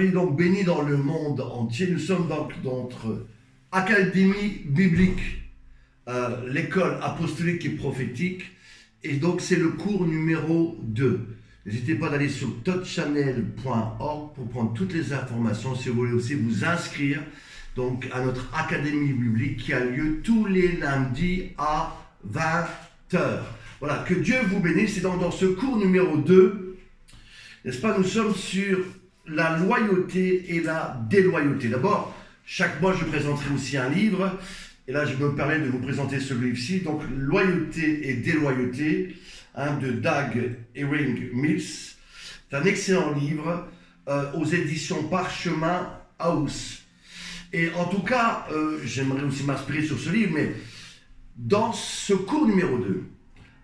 Soyez donc bénis dans le monde entier. Nous sommes donc dans notre académie biblique, l'école apostolique et prophétique. Et donc c'est le cours numéro 2. N'hésitez pas d'aller sur touchchannel.org pour prendre toutes les informations. Si vous voulez aussi vous inscrire donc, à notre académie biblique qui a lieu tous les lundis à 20h. Voilà, que Dieu vous bénisse. C'est donc dans ce cours numéro 2, n'est-ce pas, nous sommes sur la loyauté et la déloyauté. D'abord, chaque mois, je présenterai aussi un livre. Et là, je me permets de vous présenter ce livre-ci. Donc, Loyauté et déloyauté, de Doug Ewing Mills. C'est un excellent livre aux éditions Parchemin House. Et en tout cas, j'aimerais aussi m'inspirer sur ce livre, mais dans ce cours numéro 2,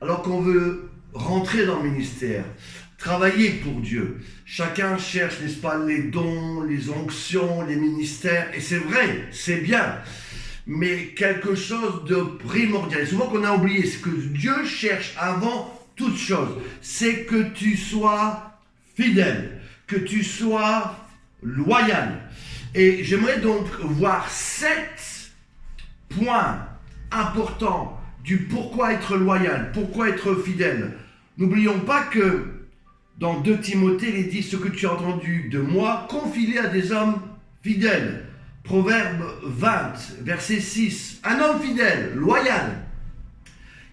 alors qu'on veut rentrer dans le ministère, travailler pour Dieu. Chacun cherche, n'est-ce pas, les dons, les onctions, les ministères. Et c'est vrai, c'est bien. Mais quelque chose de primordial. Et souvent qu'on a oublié, ce que Dieu cherche avant toute chose, c'est que tu sois fidèle, que tu sois loyal. Et j'aimerais donc voir 7 points importants du pourquoi être loyal, pourquoi être fidèle. N'oublions pas que dans 2 Timothée, il est dit « Ce que tu as entendu de moi, confie-le à des hommes fidèles ». Proverbe 20, verset 6. Un homme fidèle, loyal,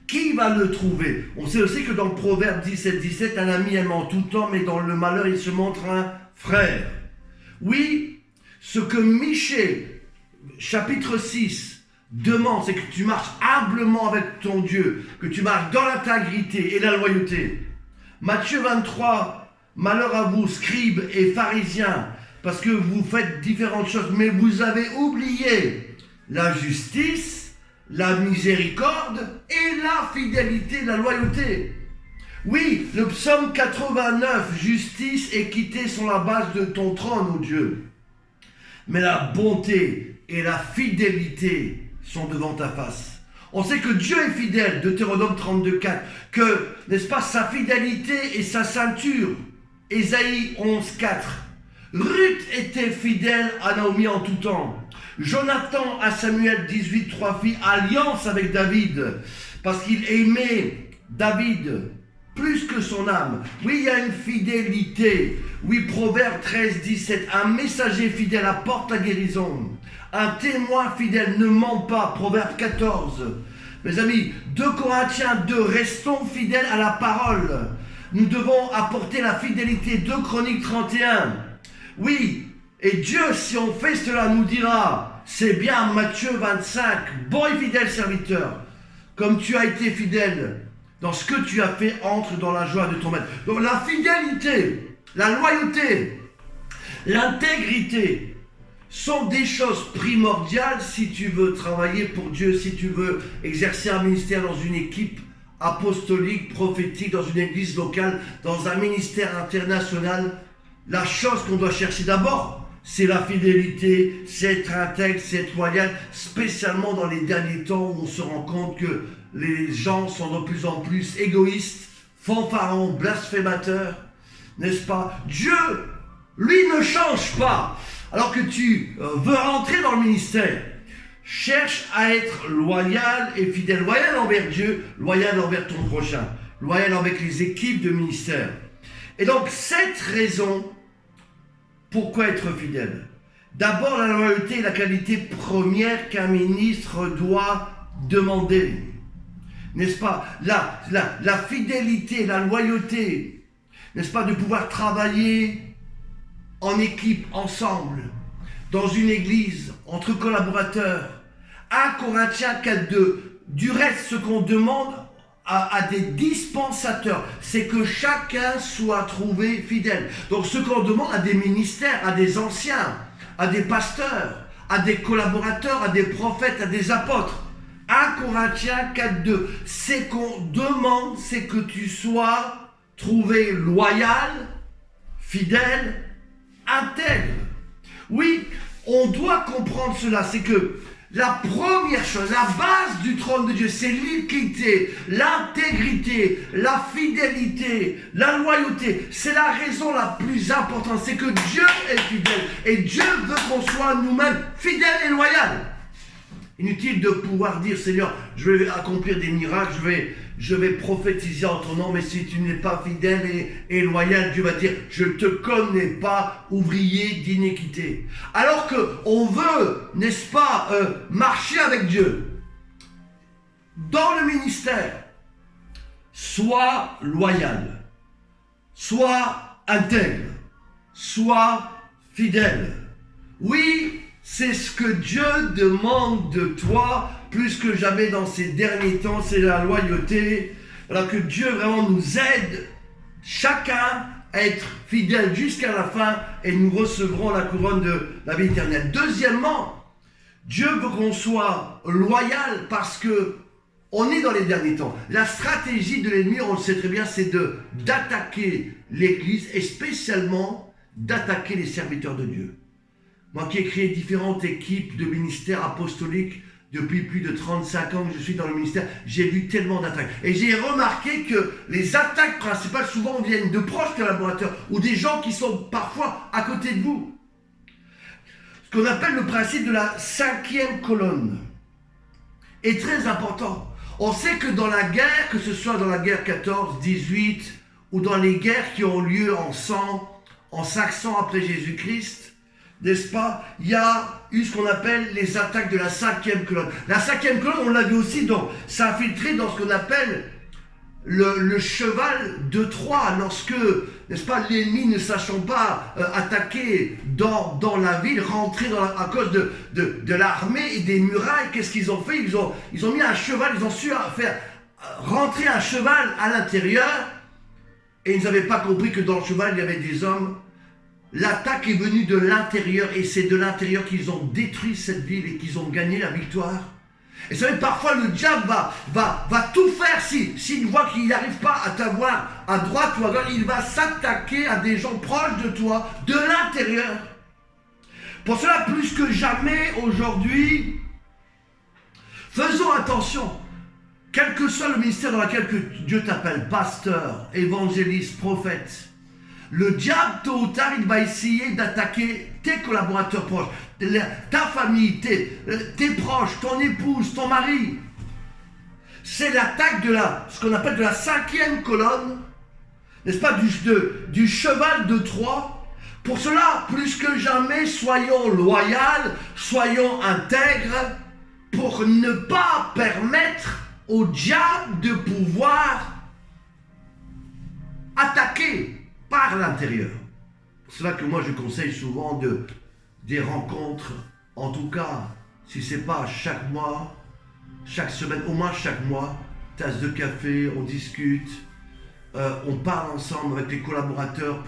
qui va le trouver? On sait aussi que dans le Proverbe 17, un ami aime en tout temps, mais dans le malheur, il se montre un frère. Oui, ce que Michée, chapitre 6, demande, c'est que tu marches humblement avec ton Dieu, que tu marches dans l'intégrité et la loyauté. Matthieu 23, malheur à vous, scribes et pharisiens, parce que vous faites différentes choses, mais vous avez oublié la justice, la miséricorde et la fidélité, la loyauté. Oui, le psaume 89, justice, équité sont la base de ton trône, ô Dieu. Mais la bonté et la fidélité sont devant ta face. On sait que Dieu est fidèle, Deutéronome 32, 4, que, n'est-ce pas, sa fidélité et sa ceinture, Ésaïe 11, 4. Ruth était fidèle à Naomi en tout temps. Jonathan à Samuel 18, 3 fit alliance avec David parce qu'il aimait David plus que son âme. Oui, il y a une fidélité. Oui, Proverbe 13, 17. Un messager fidèle apporte la guérison. Un témoin fidèle ne ment pas. Proverbe 14. Mes amis, 2 Corinthiens 2. Restons fidèles à la parole. Nous devons apporter la fidélité. 2 Chroniques 31. Oui, et Dieu, si on fait cela, nous dira, c'est bien, Matthieu 25, bon et fidèle serviteur, comme tu as été fidèle dans ce que tu as fait, entre dans la joie de ton maître. Donc la fidélité, la loyauté, l'intégrité sont des choses primordiales si tu veux travailler pour Dieu, si tu veux exercer un ministère dans une équipe apostolique, prophétique, dans une église locale, dans un ministère international. La chose qu'on doit chercher d'abord, c'est la fidélité, c'est être intègre, c'est être loyal, spécialement dans les derniers temps où on se rend compte que les gens sont de plus en plus égoïstes, fanfarons, blasphémateurs, n'est-ce pas? Dieu, lui, ne change pas. Alors que tu veux rentrer dans le ministère, cherche à être loyal et fidèle, loyal envers Dieu, loyal envers ton prochain, loyal avec les équipes de ministère. Et donc, 7 raisons pourquoi être fidèle. D'abord, la loyauté est la qualité première qu'un ministre doit demander. N'est-ce pas? La fidélité, la loyauté, n'est-ce pas, de pouvoir travailler en équipe, ensemble, dans une église, entre collaborateurs. 1 Corinthiens 4, 2. Du reste, ce qu'on demande à des dispensateurs, c'est que chacun soit trouvé fidèle. Donc ce qu'on demande à des ministères, à des anciens, à des pasteurs, à des collaborateurs, à des prophètes, à des apôtres. 1 Corinthiens 4, 2. C'est qu'on demande, c'est que tu sois trouvé loyal, fidèle, intègre. Oui, on doit comprendre cela, c'est que La première chose, la base du trône de Dieu, c'est l'équité, l'intégrité, la fidélité, la loyauté. C'est la raison la plus importante, c'est que Dieu est fidèle. Et Dieu veut qu'on soit nous-mêmes fidèles et loyaux. Inutile de pouvoir dire, Seigneur, je vais accomplir des miracles, je vais prophétiser en ton nom, mais si tu n'es pas fidèle et loyal, Dieu va dire, je ne te connais pas, ouvrier d'iniquité. Alors qu'on veut, n'est-ce pas, marcher avec Dieu dans le ministère, sois loyal, sois intègre, sois fidèle. Oui, c'est ce que Dieu demande de toi, plus que jamais dans ces derniers temps, c'est la loyauté. Alors que Dieu vraiment nous aide, chacun, à être fidèle jusqu'à la fin, et nous recevrons la couronne de la vie éternelle. Deuxièmement, Dieu veut qu'on soit loyal parce que on est dans les derniers temps. La stratégie de l'ennemi, on le sait très bien, c'est d'attaquer l'Église et spécialement d'attaquer les serviteurs de Dieu. Moi qui ai créé différentes équipes de ministères apostoliques depuis plus de 35 ans que je suis dans le ministère, j'ai vu tellement d'attaques. Et j'ai remarqué que les attaques principales souvent viennent de proches collaborateurs ou des gens qui sont parfois à côté de vous. Ce qu'on appelle le principe de la 5e colonne est très important. On sait que dans la guerre, que ce soit dans la guerre 14, 18 ou dans les guerres qui ont lieu en 500 après Jésus-Christ, n'est-ce pas, il y a eu ce qu'on appelle les attaques de la 5e colonne. La 5e colonne, on l'a vu aussi, s'infiltrer dans ce qu'on appelle le cheval de Troie, lorsque, n'est-ce pas, l'ennemi ne sachant pas attaquer dans la ville, rentrer à cause de l'armée et des murailles, qu'est-ce qu'ils ont fait? Ils ont mis un cheval, ils ont su faire rentrer un cheval à l'intérieur, et ils n'avaient pas compris que dans le cheval, il y avait des hommes. L'attaque est venue de l'intérieur et c'est de l'intérieur qu'ils ont détruit cette ville et qu'ils ont gagné la victoire. Et vous savez, parfois le diable va tout faire s'il voit qu'il n'arrive pas à t'avoir à droite ou à gauche, il va s'attaquer à des gens proches de toi, de l'intérieur. Pour cela, plus que jamais aujourd'hui, faisons attention. Quel que soit le ministère dans lequel que Dieu t'appelle, pasteur, évangéliste, prophète, le diable, tôt ou tard, il va essayer d'attaquer tes collaborateurs proches, ta famille, tes proches, ton épouse, ton mari. C'est l'attaque de ce qu'on appelle de la 5e colonne, n'est-ce pas, du cheval de Troie. Pour cela, plus que jamais, soyons loyaux, soyons intègres, pour ne pas permettre au diable de pouvoir attaquer par l'intérieur. C'est cela que moi je conseille souvent des rencontres, en tout cas, si ce n'est pas chaque mois, chaque semaine, au moins chaque mois, tasse de café, on discute, on parle ensemble avec les collaborateurs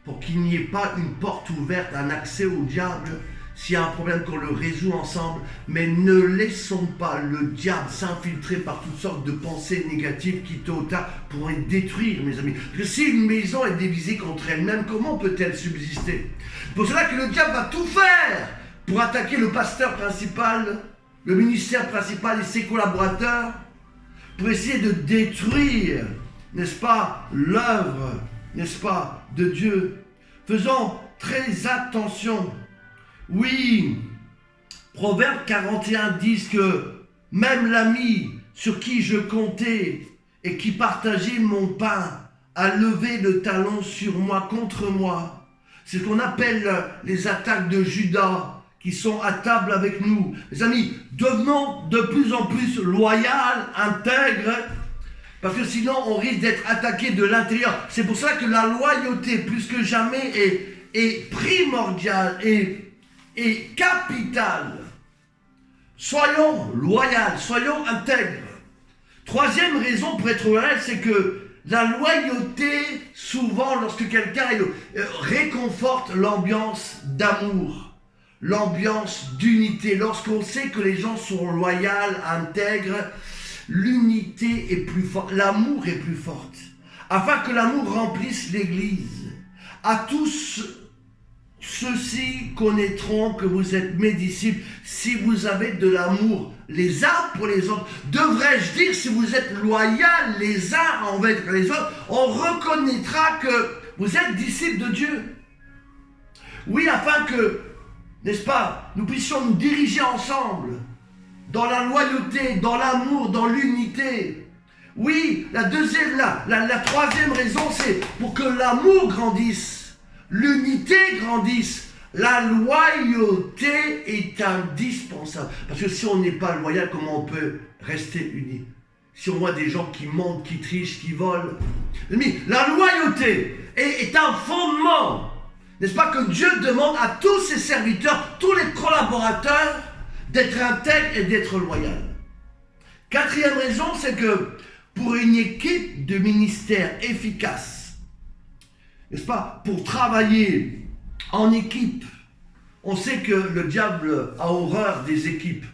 pour qu'il n'y ait pas une porte ouverte, un accès au diable. S'il y a un problème, qu'on le résout ensemble, mais ne laissons pas le diable s'infiltrer par toutes sortes de pensées négatives qui, tôt ou tard, pourraient détruire, mes amis. Parce que si une maison est divisée contre elle-même, comment peut-elle subsister? C'est pour cela que le diable va tout faire pour attaquer le pasteur principal, le ministère principal et ses collaborateurs, pour essayer de détruire, n'est-ce pas, l'œuvre, n'est-ce pas, de Dieu. Faisons très attention. Oui, Proverbe 41 dit que même l'ami sur qui je comptais et qui partageait mon pain a levé le talon sur moi, contre moi. C'est ce qu'on appelle les attaques de Judas qui sont à table avec nous. Les amis, devenons de plus en plus loyaux, intègres, parce que sinon on risque d'être attaqué de l'intérieur. C'est pour ça que la loyauté, plus que jamais, est primordiale et capitale. Soyons loyaux, soyons intègres. Troisième raison pour être loyal, c'est que la loyauté, souvent, lorsque quelqu'un réconforte l'ambiance d'amour, l'ambiance d'unité. Lorsqu'on sait que les gens sont loyaux, intègres, l'unité est plus forte, l'amour est plus forte. Afin que l'amour remplisse l'Église. À tous, ceux-ci connaîtront que vous êtes mes disciples si vous avez de l'amour les uns pour les autres. Devrais-je dire si vous êtes loyaux les uns envers les autres, on reconnaîtra que vous êtes disciples de Dieu. Oui, afin que, n'est-ce pas, nous puissions nous diriger ensemble dans la loyauté, dans l'amour, dans l'unité. Oui, la troisième raison, c'est pour que l'amour grandisse, l'unité grandisse. La loyauté est indispensable. Parce que si on n'est pas loyal, comment on peut rester unis? Si on voit des gens qui mentent, qui trichent, qui volent. La loyauté est un fondement. N'est-ce pas que Dieu demande à tous ses serviteurs, tous les collaborateurs, d'être intègres et d'être loyaux. Quatrième raison, c'est que pour une équipe de ministère efficace, n'est-ce pas, pour travailler en équipe, on sait que le diable a horreur des équipes.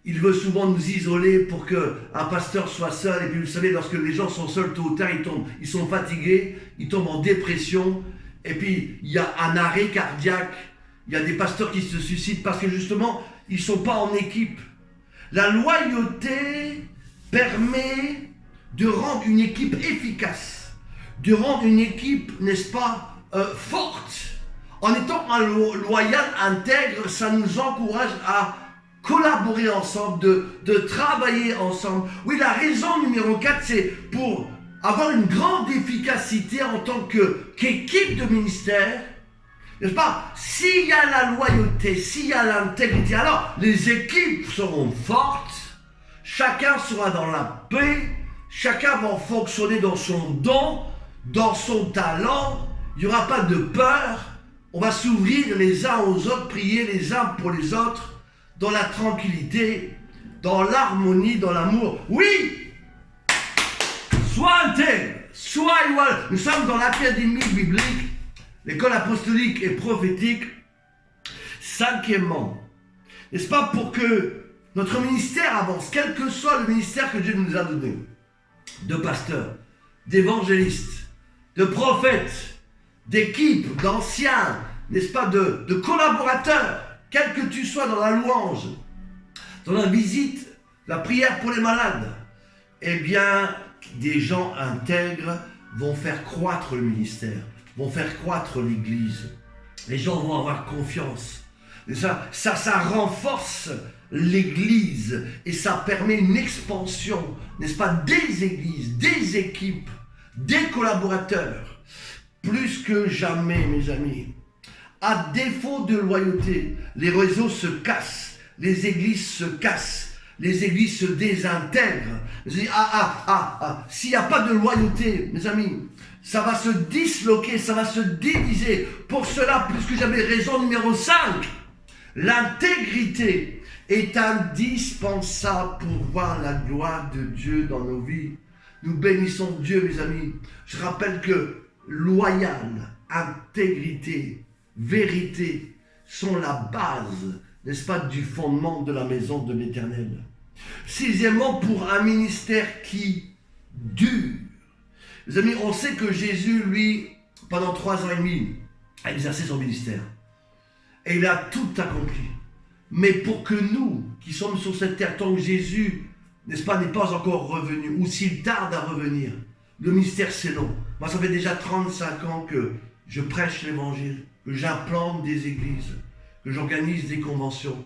Il veut souvent nous isoler pour qu'un pasteur soit seul. Et puis vous savez, lorsque les gens sont seuls, tôt ou tard, ils sont fatigués, ils tombent en dépression. Et puis, il y a un arrêt cardiaque. Il y a des pasteurs qui se suicident parce que justement, ils ne sont pas en équipe. La loyauté permet de rendre une équipe efficace, de rendre une équipe, n'est-ce pas, forte. En étant loyal, intègre, ça nous encourage à collaborer ensemble, de travailler ensemble. Oui, la raison numéro 4, c'est pour avoir une grande efficacité en tant qu'équipe de ministère. N'est-ce pas? S'il y a la loyauté, s'il y a l'intégrité, alors les équipes seront fortes, chacun sera dans la paix, chacun va fonctionner dans son don, dans son talent, il n'y aura pas de peur, on va s'ouvrir les uns aux autres, prier les uns pour les autres, dans la tranquillité, dans l'harmonie, dans l'amour. Oui! Sois intègre, sois loyal. Nous sommes dans l'académie biblique, l'école apostolique et prophétique. Cinquièmement, n'est-ce pas, pour que notre ministère avance, quel que soit le ministère que Dieu nous a donné, de pasteurs, d'évangélistes, de prophètes, d'équipes, d'anciens, n'est-ce pas, de collaborateurs, quel que tu sois dans la louange, dans la visite, la prière pour les malades, eh bien, des gens intègres vont faire croître le ministère, vont faire croître l'Église. Les gens vont avoir confiance. Et ça renforce l'Église et ça permet une expansion, n'est-ce pas, des églises, des équipes, des collaborateurs. Plus que jamais, mes amis. À défaut de loyauté, les réseaux se cassent, les églises se cassent, les églises se désintègrent. S'il n'y a pas de loyauté, mes amis, ça va se disloquer, ça va se diviser. Pour cela, plus que jamais, raison numéro 5, l'intégrité est indispensable pour voir la gloire de Dieu dans nos vies. Nous bénissons Dieu, mes amis. Je rappelle que loyal, intégrité, vérité sont la base, n'est-ce pas, du fondement de la maison de l'Éternel. Sixièmement, pour un ministère qui dure. Mes amis, on sait que Jésus, lui, pendant 3 ans et demi, a exercé son ministère. Et il a tout accompli. Mais pour que nous, qui sommes sur cette terre, tant que Jésus, n'est-ce pas, n'est pas encore revenu, ou s'il tarde à revenir, le ministère c'est long. Moi, ça fait déjà 35 ans que je prêche l'évangile, que j'implante des églises, que j'organise des conventions,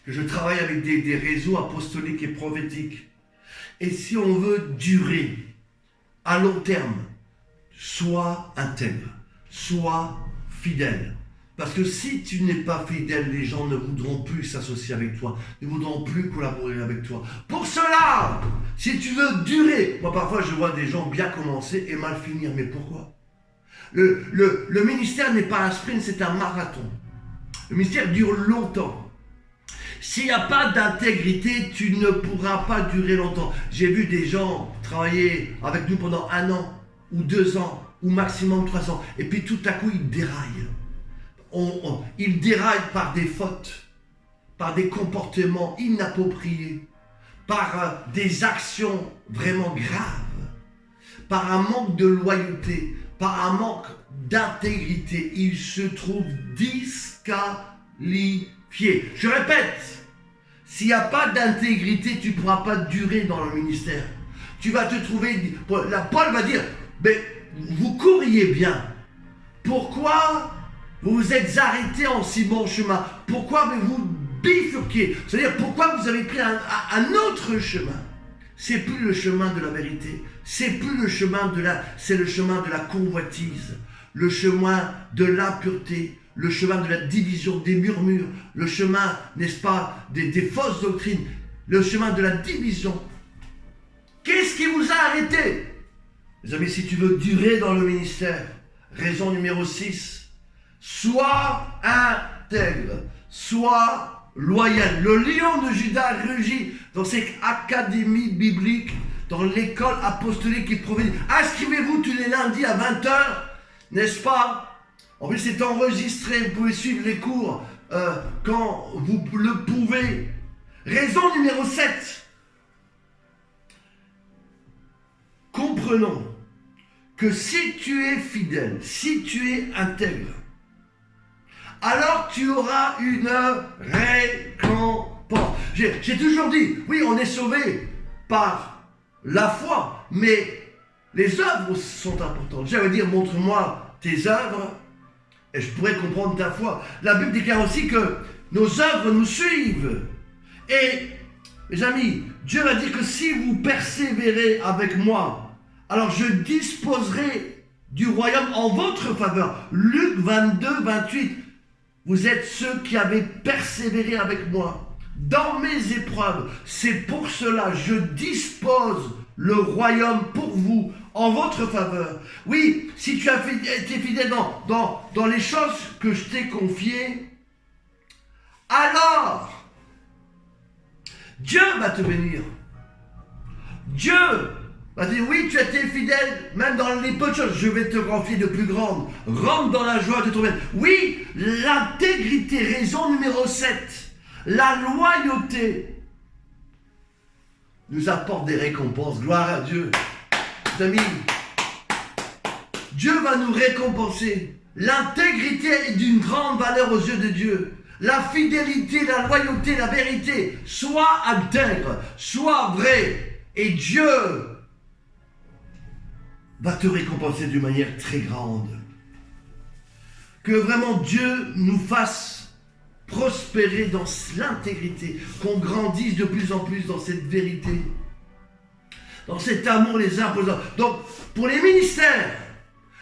que je travaille avec des réseaux apostoliques et prophétiques. Et si on veut durer à long terme, sois intègre, sois fidèle. Parce que si tu n'es pas fidèle, les gens ne voudront plus s'associer avec toi, ne voudront plus collaborer avec toi. Pour cela, si tu veux durer, moi parfois je vois des gens bien commencer et mal finir, mais pourquoi? Le ministère n'est pas un sprint, c'est un marathon. Le ministère dure longtemps. S'il n'y a pas d'intégrité, tu ne pourras pas durer longtemps. J'ai vu des gens travailler avec nous pendant 1 an, ou 2 ans, ou maximum 3 ans, et puis tout à coup ils déraillent. Ils déraillent par des fautes, par des comportements inappropriés, par des actions vraiment graves, par un manque de loyauté, par un manque d'intégrité, il se trouve disqualifié. Je répète, s'il n'y a pas d'intégrité, tu ne pourras pas durer dans le ministère. Tu vas te trouver... Paul va dire, mais vous couriez bien. Pourquoi vous vous êtes arrêté en si bon chemin? Pourquoi vous bifurquez? C'est-à-dire, pourquoi vous avez pris un autre chemin? C'est plus le chemin de la vérité. C'est plus le chemin de c'est le chemin de la convoitise. Le chemin de l'impureté. Le chemin de la division, des murmures. Le chemin, n'est-ce pas, des fausses doctrines. Le chemin de la division. Qu'est-ce qui vous a arrêté? Mes amis, si tu veux durer dans le ministère, raison numéro 6, sois intègre, sois loyal. Le lion de Juda rugit dans cette académie biblique, dans l'école apostolique et prophétique. Inscrivez-vous tous les lundis à 20h, n'est-ce pas? En plus, c'est enregistré, vous pouvez suivre les cours quand vous le pouvez. Raison numéro 7. Comprenons que si tu es fidèle, si tu es intègre, alors tu auras une récompense. J'ai toujours dit, oui, on est sauvé par la foi, mais les œuvres sont importantes. J'allais dire, montre-moi tes œuvres et je pourrais comprendre ta foi. La Bible déclare aussi que nos œuvres nous suivent. Et, mes amis, Dieu va dire que si vous persévérez avec moi, alors je disposerai du royaume en votre faveur. Luc 22, 28. Vous êtes ceux qui avez persévéré avec moi dans mes épreuves. C'est pour cela je dispose le royaume pour vous en votre faveur. Oui, si tu as été fidèle dans les choses que je t'ai confiées, alors Dieu va te bénir. Dieu va te dire, oui, tu as été fidèle, même dans les peu de choses, je vais te confier de plus grandes. Rentre dans la joie de ton bien. Oui, l'intégrité, raison numéro 7, la loyauté nous apporte des récompenses. Gloire à Dieu. Les amis, Dieu va nous récompenser. L'intégrité est d'une grande valeur aux yeux de Dieu. La fidélité, la loyauté, la vérité. Sois intègre, sois vrai. Et Dieu va te récompenser d'une manière très grande. Que vraiment Dieu nous fasse prospérer dans l'intégrité, qu'on grandisse de plus en plus dans cette vérité, dans cet amour les uns pour les autres. Donc, pour les ministères,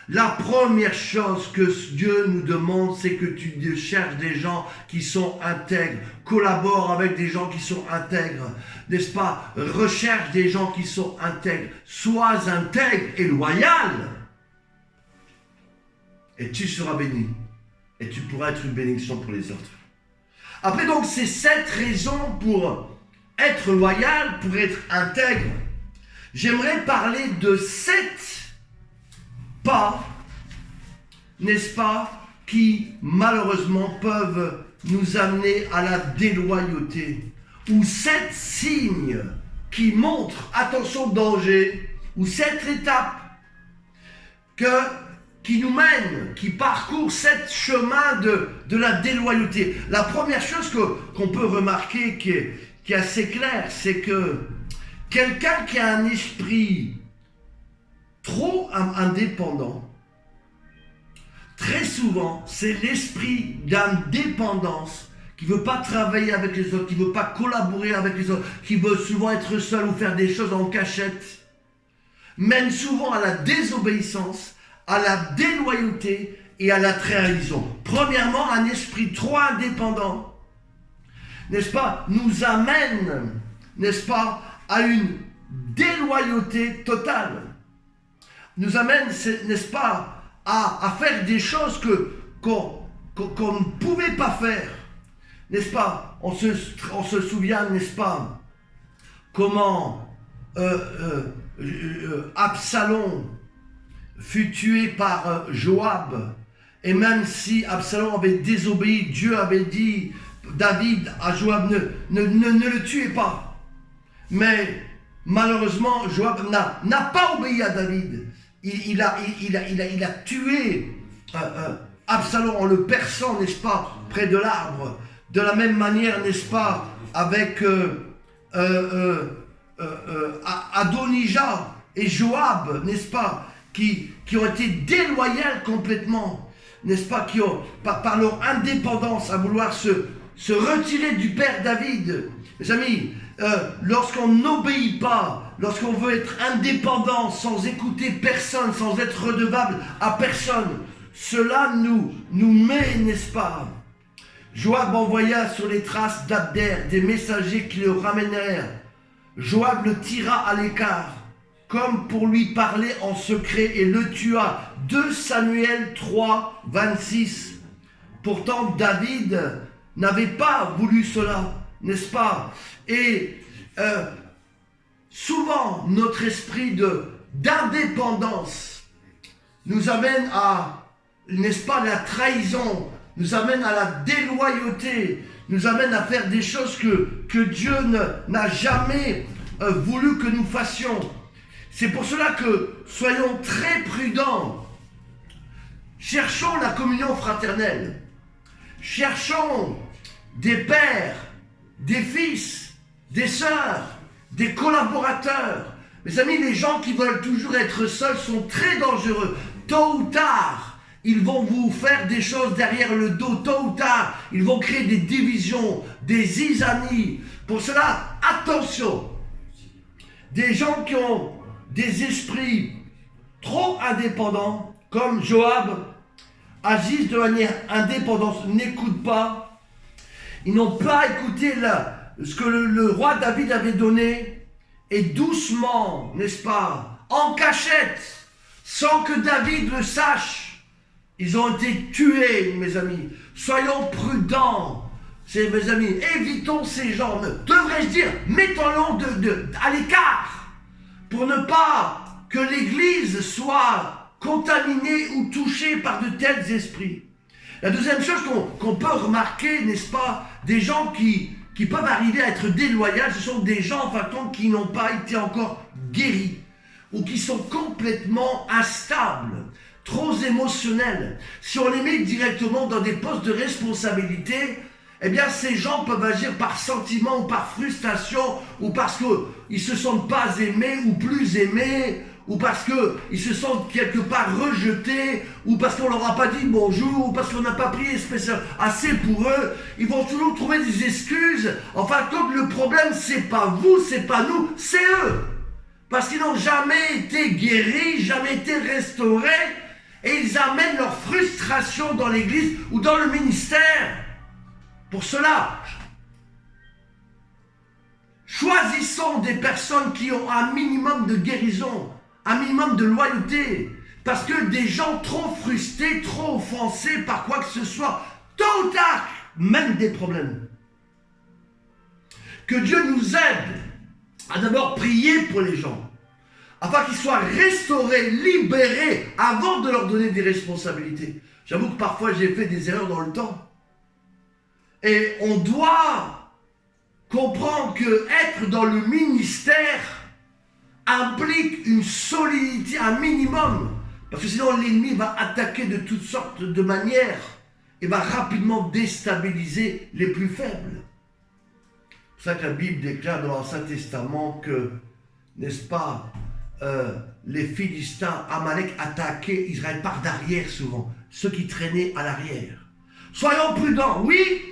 la première chose que Dieu nous demande, c'est que tu cherches des gens qui sont intègres, collabore avec des gens qui sont intègres, n'est-ce pas? Recherche des gens qui sont intègres, sois intègre et loyal, et tu seras béni, et tu pourras être une bénédiction pour les autres. Après donc, c'est 7 raisons pour être loyal, pour être intègre. J'aimerais parler de 7 pas, n'est-ce pas, qui malheureusement peuvent nous amener à la déloyauté, ou 7 signes qui montrent, attention, danger, ou 7 étapes qui nous mènent, qui parcourent 7 chemins de la déloyauté. La première chose qu'on peut remarquer qui est assez claire, c'est que quelqu'un qui a un esprit trop indépendant, très souvent, c'est l'esprit d'indépendance qui ne veut pas travailler avec les autres, qui ne veut pas collaborer avec les autres, qui veut souvent être seul ou faire des choses en cachette, mène souvent à la désobéissance, à la déloyauté et à la trahison. Premièrement, un esprit trop indépendant, n'est-ce pas, nous amène, n'est-ce pas, à une déloyauté totale. Nous amène, n'est-ce pas, à faire des choses qu'on ne pouvait pas faire. N'est-ce pas? On se souvient, n'est-ce pas, comment Absalom fut tué par Joab. Et même si Absalom avait désobéi, Dieu avait dit, David à Joab, ne le tuez pas. Mais malheureusement, Joab n'a pas obéi à David. Il a tué Absalom en le perçant, n'est-ce pas, près de l'arbre. De la même manière, n'est-ce pas, avec Adonijah et Joab, n'est-ce pas, qui ont été déloyaux complètement, n'est-ce pas, qui ont, par leur indépendance, à vouloir se retirer du père David. Mes amis, lorsqu'on n'obéit pas, lorsqu'on veut être indépendant, sans écouter personne, sans être redevable à personne, cela nous met, n'est-ce pas? Joab envoya sur les traces d'Abner des messagers qui le ramènèrent. Joab le tira à l'écart, comme pour lui parler en secret, et le tua. 2 Samuel 3, 26. Pourtant, David n'avait pas voulu cela, n'est-ce pas? Et souvent, notre esprit d'indépendance nous amène à, n'est-ce pas, la trahison, nous amène à la déloyauté, nous amène à faire des choses que Dieu n'a jamais voulu que nous fassions. C'est pour cela que soyons très prudents. Cherchons la communion fraternelle. Cherchons des pères, des fils, des sœurs, des collaborateurs. Mes amis, les gens qui veulent toujours être seuls sont très dangereux. Tôt ou tard, ils vont vous faire des choses derrière le dos. Tôt ou tard, ils vont créer des divisions, des zizanies. Pour cela, attention. Des gens qui ont des esprits trop indépendants, comme Joab, agissent de manière indépendante, n'écoutent pas. Ils n'ont pas écouté ce que le roi David avait donné, et doucement, n'est-ce pas, en cachette, sans que David le sache, ils ont été tués, mes amis. Soyons prudents, mes amis, évitons ces gens, devrais-je dire, mettons-les à l'écart, pour ne pas que l'Église soit contaminée ou touchée par de tels esprits. La deuxième chose qu'on peut remarquer, n'est-ce pas, des gens qui peuvent arriver à être déloyaux, ce sont des gens, en fait, qui n'ont pas été encore guéris, ou qui sont complètement instables, trop émotionnels. Si on les met directement dans des postes de responsabilité, eh bien ces gens peuvent agir par sentiment ou par frustration, ou parce qu'ils ne se sentent pas aimés ou plus aimés, ou parce qu'ils se sentent quelque part rejetés, ou parce qu'on ne leur a pas dit bonjour, ou parce qu'on n'a pas prié assez pour eux. Ils vont toujours trouver des excuses. Enfin, donc le problème, c'est pas vous, c'est pas nous, c'est eux. Parce qu'ils n'ont jamais été guéris, jamais été restaurés, et ils amènent leur frustration dans l'église ou dans le ministère. Pour cela, choisissons des personnes qui ont un minimum de guérison, un minimum de loyauté. Parce que des gens trop frustrés, trop offensés par quoi que ce soit, tôt ou tard, mènent des problèmes. Que Dieu nous aide à d'abord prier pour les gens, afin qu'ils soient restaurés, libérés, avant de leur donner des responsabilités. J'avoue que parfois j'ai fait des erreurs dans le temps. Et on doit comprendre que être dans le ministère implique une solidité, un minimum. Parce que sinon l'ennemi va attaquer de toutes sortes de manières et va rapidement déstabiliser les plus faibles. C'est pour ça que la Bible déclare dans l'Ancien Testament que, n'est-ce pas, les Philistins, Amalek attaquaient Israël par derrière souvent, ceux qui traînaient à l'arrière. Soyons prudents, oui.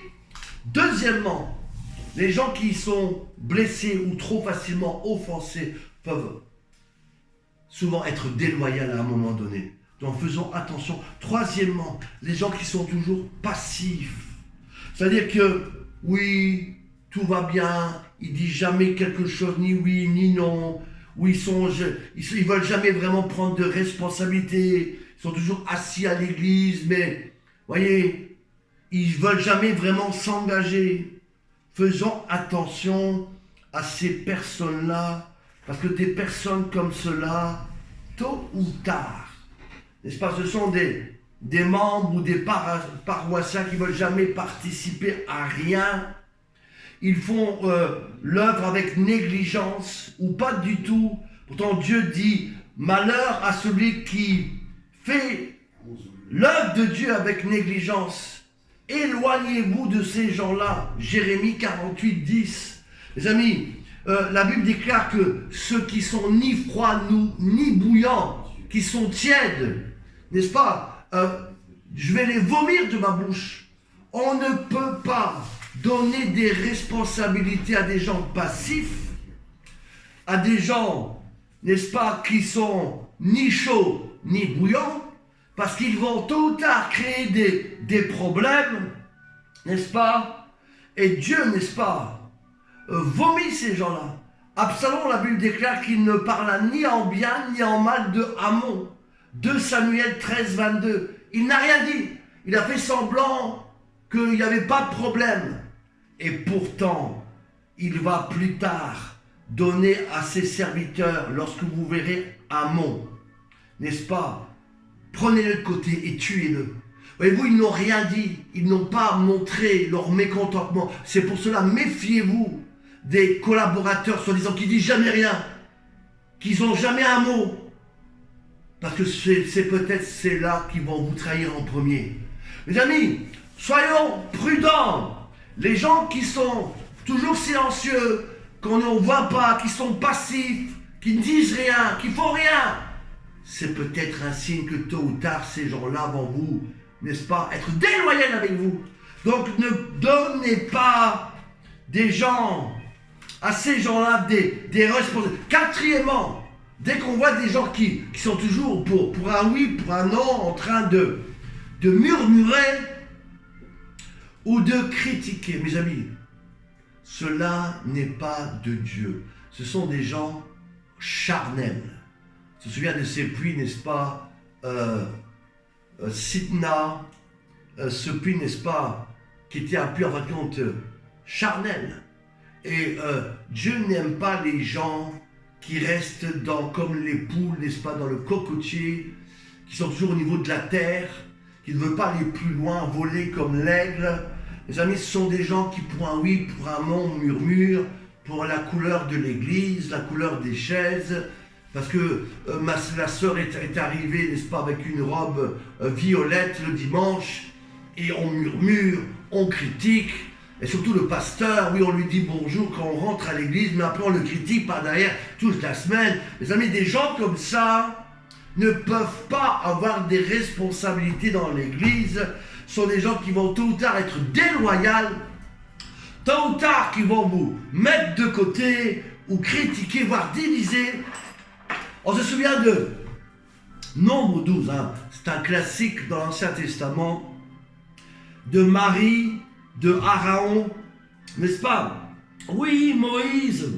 Deuxièmement, les gens qui sont blessés ou trop facilement offensés peuvent souvent être déloyaux à un moment donné. Donc faisons attention. Troisièmement, les gens qui sont toujours passifs. C'est-à-dire que, oui, tout va bien, ils disent jamais quelque chose, ni oui, ni non, ou ils veulent jamais vraiment prendre de responsabilité, ils sont toujours assis à l'église, mais, voyez, ils veulent jamais vraiment s'engager. Faisons attention à ces personnes-là, parce que des personnes comme cela, tôt ou tard, n'est-ce pas, ce sont des membres ou des paroissiens qui ne veulent jamais participer à rien. Ils font l'œuvre avec négligence ou pas du tout. Pourtant Dieu dit, malheur à celui qui fait l'œuvre de Dieu avec négligence. Éloignez-vous de ces gens-là. Jérémie 48, 10. Les amis, la Bible déclare que ceux qui sont ni froids ni bouillants, qui sont tièdes, n'est-ce pas, je vais les vomir de ma bouche. On ne peut pas donner des responsabilités à des gens passifs, à des gens, n'est-ce pas, qui sont ni chauds ni bouillants, parce qu'ils vont tôt ou tard créer des problèmes, n'est-ce pas? Et Dieu, n'est-ce pas, vomit ces gens-là. Absalom, la Bible déclare qu'il ne parla ni en bien ni en mal de Amon. 2 Samuel 13, 22. Il n'a rien dit. Il a fait semblant qu'il n'y avait pas de problème. Et pourtant, il va plus tard donner à ses serviteurs, lorsque vous verrez Amon, n'est-ce pas? Prenez-le de côté et tuez-le. Voyez-vous, ils n'ont rien dit. Ils n'ont pas montré leur mécontentement. C'est pour cela, méfiez-vous des collaborateurs soi-disant qui disent jamais rien, qu'ils n'ont jamais un mot. Parce que c'est peut-être là qui vont vous trahir en premier. Mes amis, soyons prudents. Les gens qui sont toujours silencieux, qu'on ne voit pas, qui sont passifs, qui ne disent rien, qui font rien, c'est peut-être un signe que tôt ou tard, ces gens-là vont vous, n'est-ce pas, être déloyaux avec vous. Donc ne donnez pas des gens, à ces gens-là, des responsabilités. Quatrièmement, dès qu'on voit des gens qui sont toujours pour un oui, pour un non, en train de murmurer ou de critiquer, mes amis, cela n'est pas de Dieu. Ce sont des gens charnels. Je me souviens de ces puits, n'est-ce pas, Sitna, ce puits, n'est-ce pas, qui était un puits en fin de compte charnel. Et Dieu n'aime pas les gens qui restent comme les poules, n'est-ce pas, dans le cocotier, qui sont toujours au niveau de la terre, qui ne veulent pas aller plus loin, voler comme l'aigle. Mes amis, ce sont des gens qui, pour un oui, pour un non, murmurent, pour la couleur de l'église, la couleur des chaises, parce que la sœur est arrivée, n'est-ce pas, avec une robe violette le dimanche, et on murmure, on critique, et surtout le pasteur, oui, on lui dit bonjour quand on rentre à l'église, mais après on le critique par derrière toute la semaine. Mes amis, des gens comme ça ne peuvent pas avoir des responsabilités dans l'église. Ce sont des gens qui vont tôt ou tard être déloyaux, tôt ou tard qui vont vous mettre de côté ou critiquer, voire diviser. On se souvient de Nombre 12, hein. C'est un classique dans l'Ancien Testament, de Marie, de Aaron, n'est-ce pas? Oui, Moïse,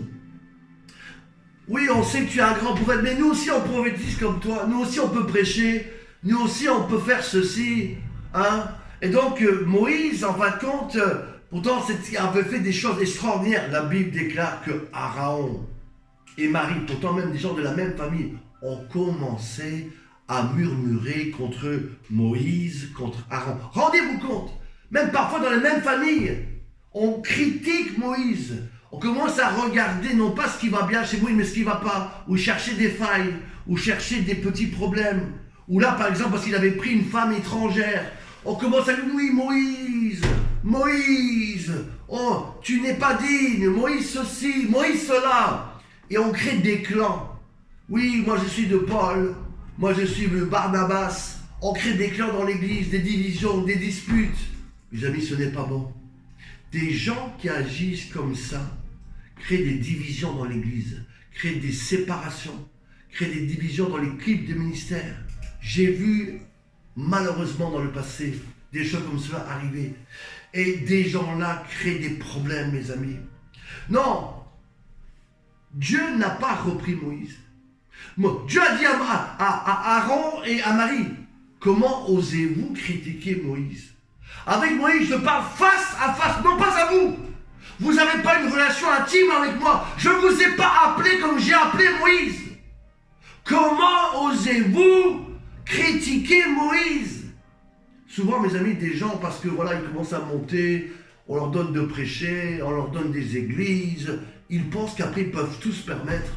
oui, on sait que tu es un grand prophète, mais nous aussi on prophétise comme toi, nous aussi on peut prêcher, nous aussi on peut faire ceci, hein? Et donc Moïse, en fin de compte, pourtant il avait fait des choses extraordinaires. La Bible déclare que Aaron et Marie, pourtant même des gens de la même famille, ont commencé à murmurer contre Moïse, contre Aaron. Rendez-vous compte, même parfois dans les mêmes familles, on critique Moïse. On commence à regarder non pas ce qui va bien chez Moïse, mais ce qui ne va pas, ou chercher des failles, ou chercher des petits problèmes. Ou là, par exemple, parce qu'il avait pris une femme étrangère, on commence à lui dire, oui, Moïse, oh, tu n'es pas digne, Moïse ceci, Moïse cela. Et on crée des clans. Oui, moi je suis de Paul, moi je suis de Barnabas. On crée des clans dans l'église, des divisions, des disputes. Mes amis, ce n'est pas bon. Des gens qui agissent comme ça créent des divisions dans l'église, créent des séparations, créent des divisions dans l'équipe de ministère. J'ai vu, malheureusement dans le passé, des choses comme cela arriver. Et des gens-là créent des problèmes, mes amis. Non, Dieu n'a pas repris Moïse. Dieu a dit à Aaron et à Marie, comment osez-vous critiquer Moïse? Avec Moïse, je parle face à face, non pas à vous. Vous n'avez pas une relation intime avec moi. Je ne vous ai pas appelé comme j'ai appelé Moïse. Comment osez-vous critiquer Moïse? Souvent, mes amis, des gens, parce que voilà, ils commencent à monter, on leur donne de prêcher, on leur donne des églises, ils pensent qu'après ils peuvent tout se permettre.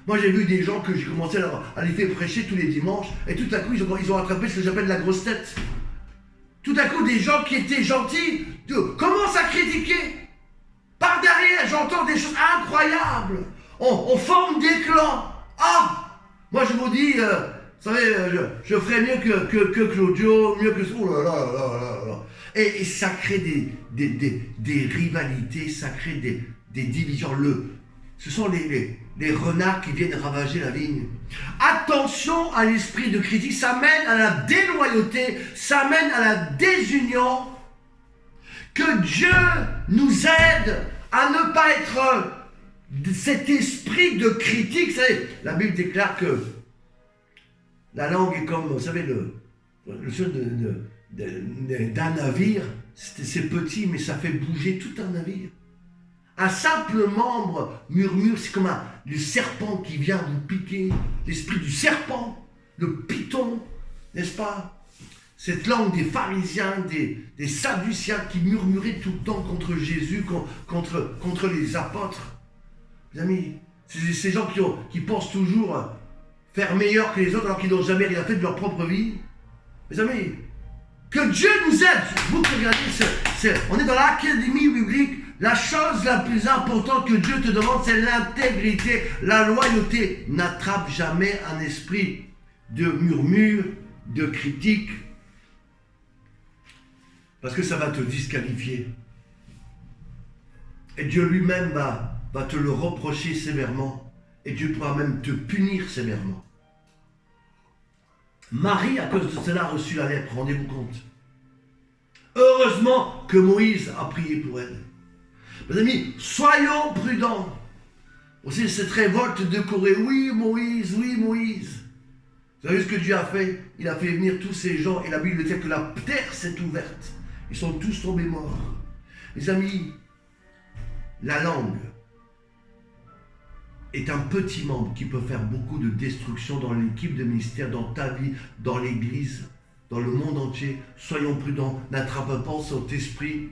Moi, j'ai vu des gens que j'ai commencé à les faire prêcher tous les dimanches, et tout à coup, ils ont attrapé ce que j'appelle la grosse tête. Tout à coup, des gens qui étaient gentils commencent à critiquer. Par derrière, j'entends des choses incroyables. On forme des clans. Ah, moi, je vous dis, vous savez, je ferais mieux que Claudio, mieux que... Oh là là là là là. Et ça crée des rivalités, ça crée des divisions. Ce sont les renards qui viennent ravager la vigne. Attention à l'esprit de critique, ça mène à la déloyauté, ça mène à la désunion. Que Dieu nous aide à ne pas être cet esprit de critique. Vous savez, la Bible déclare que la langue est comme, vous savez, le son d'un navire. C'est petit, mais ça fait bouger tout un navire. Un simple membre murmure, c'est comme le serpent qui vient vous piquer, l'esprit du serpent, le python, n'est-ce pas? Cette langue des pharisiens, des sadduciens qui murmuraient tout le temps contre Jésus, contre les apôtres. Mes amis, c'est ces gens qui pensent toujours faire meilleur que les autres alors qu'ils n'ont jamais rien fait de leur propre vie. Mes amis, que Dieu nous aide. Vous qui regardez, on est dans l'académie biblique. La chose la plus importante que Dieu te demande, c'est l'intégrité, la loyauté. N'attrape jamais un esprit de murmure, de critique, parce que ça va te disqualifier. Et Dieu lui-même va te le reprocher sévèrement, et Dieu pourra même te punir sévèrement. Marie, à cause de cela, a reçu la lèpre, rendez-vous compte. Heureusement que Moïse a prié pour elle. Mes amis, soyons prudents. Aussi, cette révolte de Corée, oui Moïse, oui Moïse. Vous savez ce que Dieu a fait? Il a fait venir tous ces gens, et la Bible dit que la terre s'est ouverte. Ils sont tous tombés morts. Mes amis, la langue est un petit membre qui peut faire beaucoup de destruction dans l'équipe de ministère, dans ta vie, dans l'église, dans le monde entier. Soyons prudents, n'attrape pas cet esprit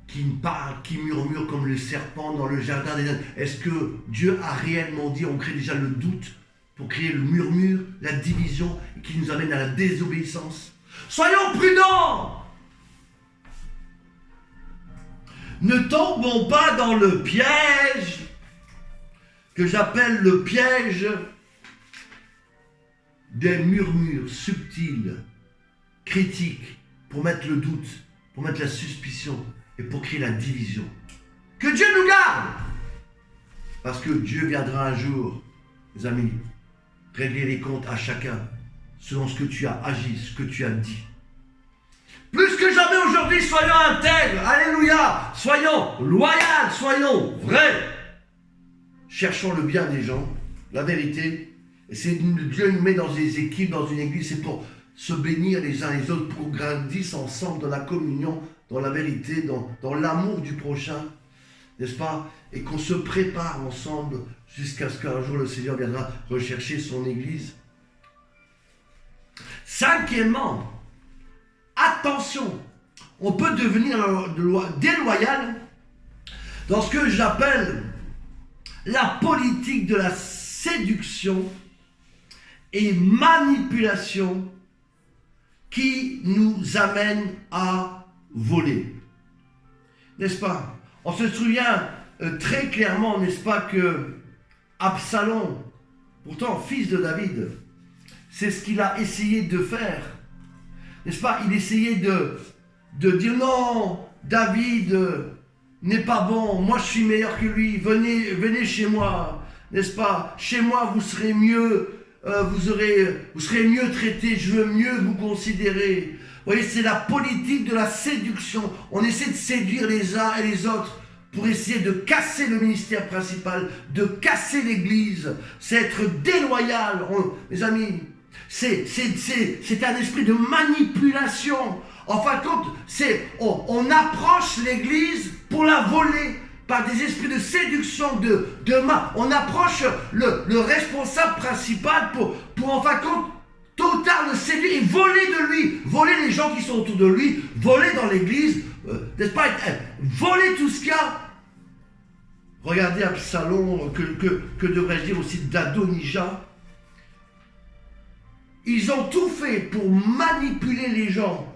qui parle, qui murmure comme le serpent dans le jardin d'Éden. Est-ce que Dieu a réellement dit? On crée déjà le doute pour créer le murmure, la division, qui nous amène à la désobéissance. Soyons prudents! Ne tombons pas dans le piège que j'appelle le piège des murmures subtils, critiques, pour mettre le doute, pour mettre la suspicion et pour créer la division. Que Dieu nous garde! Parce que Dieu viendra un jour, mes amis, régler les comptes à chacun selon ce que tu as agi, ce que tu as dit. Plus que jamais aujourd'hui, soyons intègres, alléluia, soyons loyaux, soyons vrais. Cherchons le bien des gens, la vérité. Et c'est Dieu nous met dans des équipes, dans une église, c'est pour se bénir les uns les autres, pour grandir ensemble dans la communion, dans la vérité, dans l'amour du prochain, n'est-ce pas? Et qu'on se prépare ensemble jusqu'à ce qu'un jour le Seigneur viendra rechercher son église. Cinquièmement, attention, on peut devenir déloyal dans ce que j'appelle la politique de la séduction et manipulation qui nous amène à voler. N'est-ce pas? On se souvient très clairement, n'est-ce pas, que Absalom, pourtant fils de David, c'est ce qu'il a essayé de faire. N'est-ce pas? Il essayait de dire non, David n'est pas bon, moi je suis meilleur que lui, venez chez moi, n'est-ce pas? Chez moi vous serez mieux, vous serez mieux traité, je veux mieux vous considérer. Vous voyez, c'est la politique de la séduction. On essaie de séduire les uns et les autres pour essayer de casser le ministère principal, de casser l'église. C'est être déloyal, mes amis. C'est un esprit de manipulation. En fin de compte, on approche l'église pour la voler par des esprits de séduction, on approche le responsable principal pour en fin de compte, tôt ou tard le séduire et voler de lui, voler les gens qui sont autour de lui, voler dans l'église, n'est-ce pas, voler tout ce qu'il y a. Regardez Absalom, que devrais-je dire aussi d'Adonijah. Ils ont tout fait pour manipuler les gens,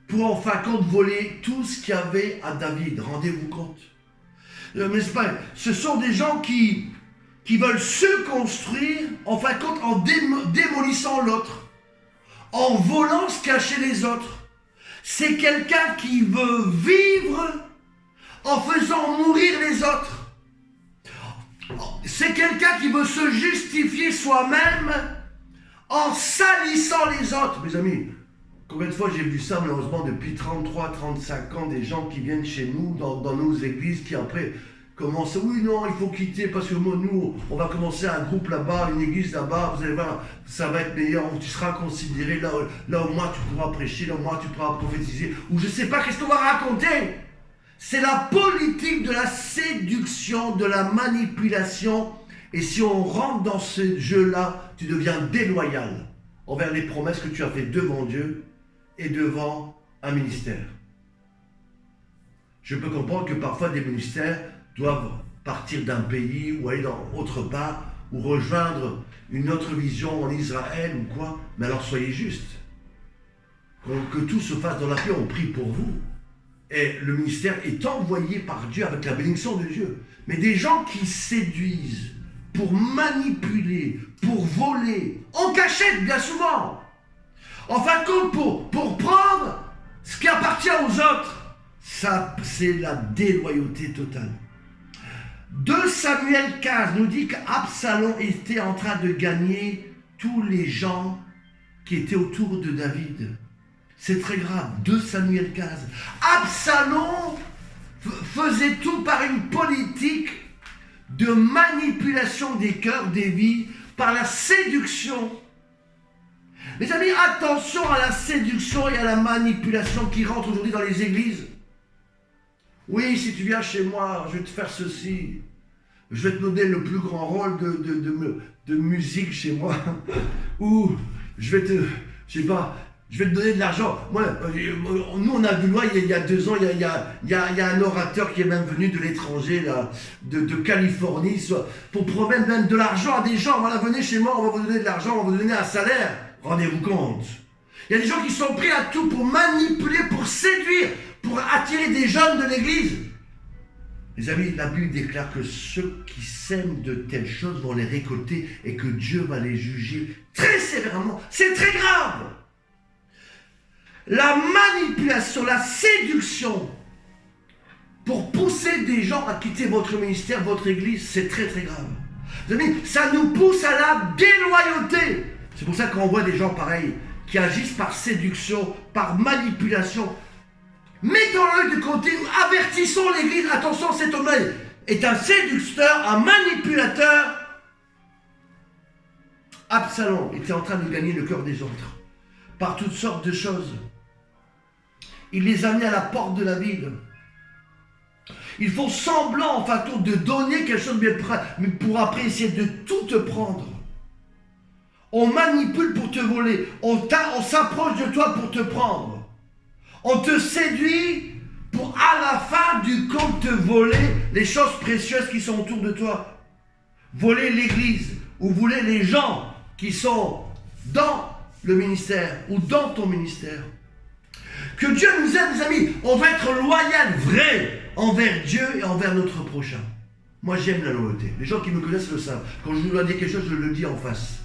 pour en fin de compte voler tout ce qu'il y avait à David. Rendez-vous compte. N'est-ce pas? Ce sont des gens qui veulent se construire, en fin de compte, en démolissant l'autre, en volant ce cachait les autres. C'est quelqu'un qui veut vivre en faisant mourir les autres. C'est quelqu'un qui veut se justifier soi-même en salissant les autres. Mes amis, combien de fois j'ai vu ça malheureusement depuis 33, 35 ans, des gens qui viennent chez nous, dans nos églises, qui après commencent, oui non, il faut quitter parce que moi, nous, on va commencer un groupe là-bas, une église là-bas, vous allez voir, ça va être meilleur, tu seras considéré, là au moins tu pourras prêcher, là au moins tu pourras prophétiser, ou je ne sais pas, qu'est-ce qu'on va raconter? C'est la politique de la séduction, de la manipulation. Et si on rentre dans ce jeu-là, tu deviens déloyal envers les promesses que tu as faites devant Dieu et devant un ministère. Je peux comprendre que parfois des ministères doivent partir d'un pays ou aller dans autre part ou rejoindre une autre vision en Israël ou quoi. Mais alors soyez justes. Que tout se fasse dans la paix, on prie pour vous. Et le ministère est envoyé par Dieu avec la bénédiction de Dieu. Mais des gens qui séduisent pour manipuler, pour voler, en cachette bien souvent. En fin de compte, pour prendre ce qui appartient aux autres. Ça, c'est la déloyauté totale. 2 Samuel 15 nous dit qu'Absalom était en train de gagner tous les gens qui étaient autour de David. C'est très grave. 2 Samuel 15. Absalom faisait tout par une politique de manipulation des cœurs, des vies, par la séduction. Les amis, attention à la séduction et à la manipulation qui rentrent aujourd'hui dans les églises. Oui, si tu viens chez moi, je vais te faire ceci. Je vais te donner le plus grand rôle de musique chez moi. Ou je vais te, je sais pas, je vais te donner de l'argent. Moi, nous, on a vu loin, il y a 2 ans, il y a un orateur qui est même venu de l'étranger, là, de Californie, pour promettre même de l'argent à des gens. Voilà, venez chez moi, on va vous donner de l'argent, on va vous donner un salaire. Rendez-vous compte. Il y a des gens qui sont pris à tout pour manipuler, pour séduire, pour attirer des jeunes de l'église. Les amis, la Bible déclare que ceux qui sèment de telles choses vont les récolter et que Dieu va les juger très sévèrement. C'est très grave. La manipulation, la séduction pour pousser des gens à quitter votre ministère, votre église, c'est très très grave. Vous savez, ça nous pousse à la déloyauté. C'est pour ça qu'on voit des gens pareils qui agissent par séduction, par manipulation. Mettons-le de côté, avertissons l'église. Attention, cet homme est un séducteur, un manipulateur. Absalom était en train de gagner le cœur des autres par toutes sortes de choses. Il les a mis à la porte de la ville. Ils font semblant, en fin de compte, de donner quelque chose, mais pour après essayer de tout te prendre. On manipule pour te voler. On s'approche de toi pour te prendre. On te séduit pour, à la fin du compte, te voler les choses précieuses qui sont autour de toi. Voler l'église ou voler les gens qui sont dans le ministère ou dans ton ministère. Que Dieu nous aide, les amis. On doit être loyal, vrai, envers Dieu et envers notre prochain. Moi, j'aime la loyauté. Les gens qui me connaissent le savent. Quand je dois dire quelque chose, je le dis en face.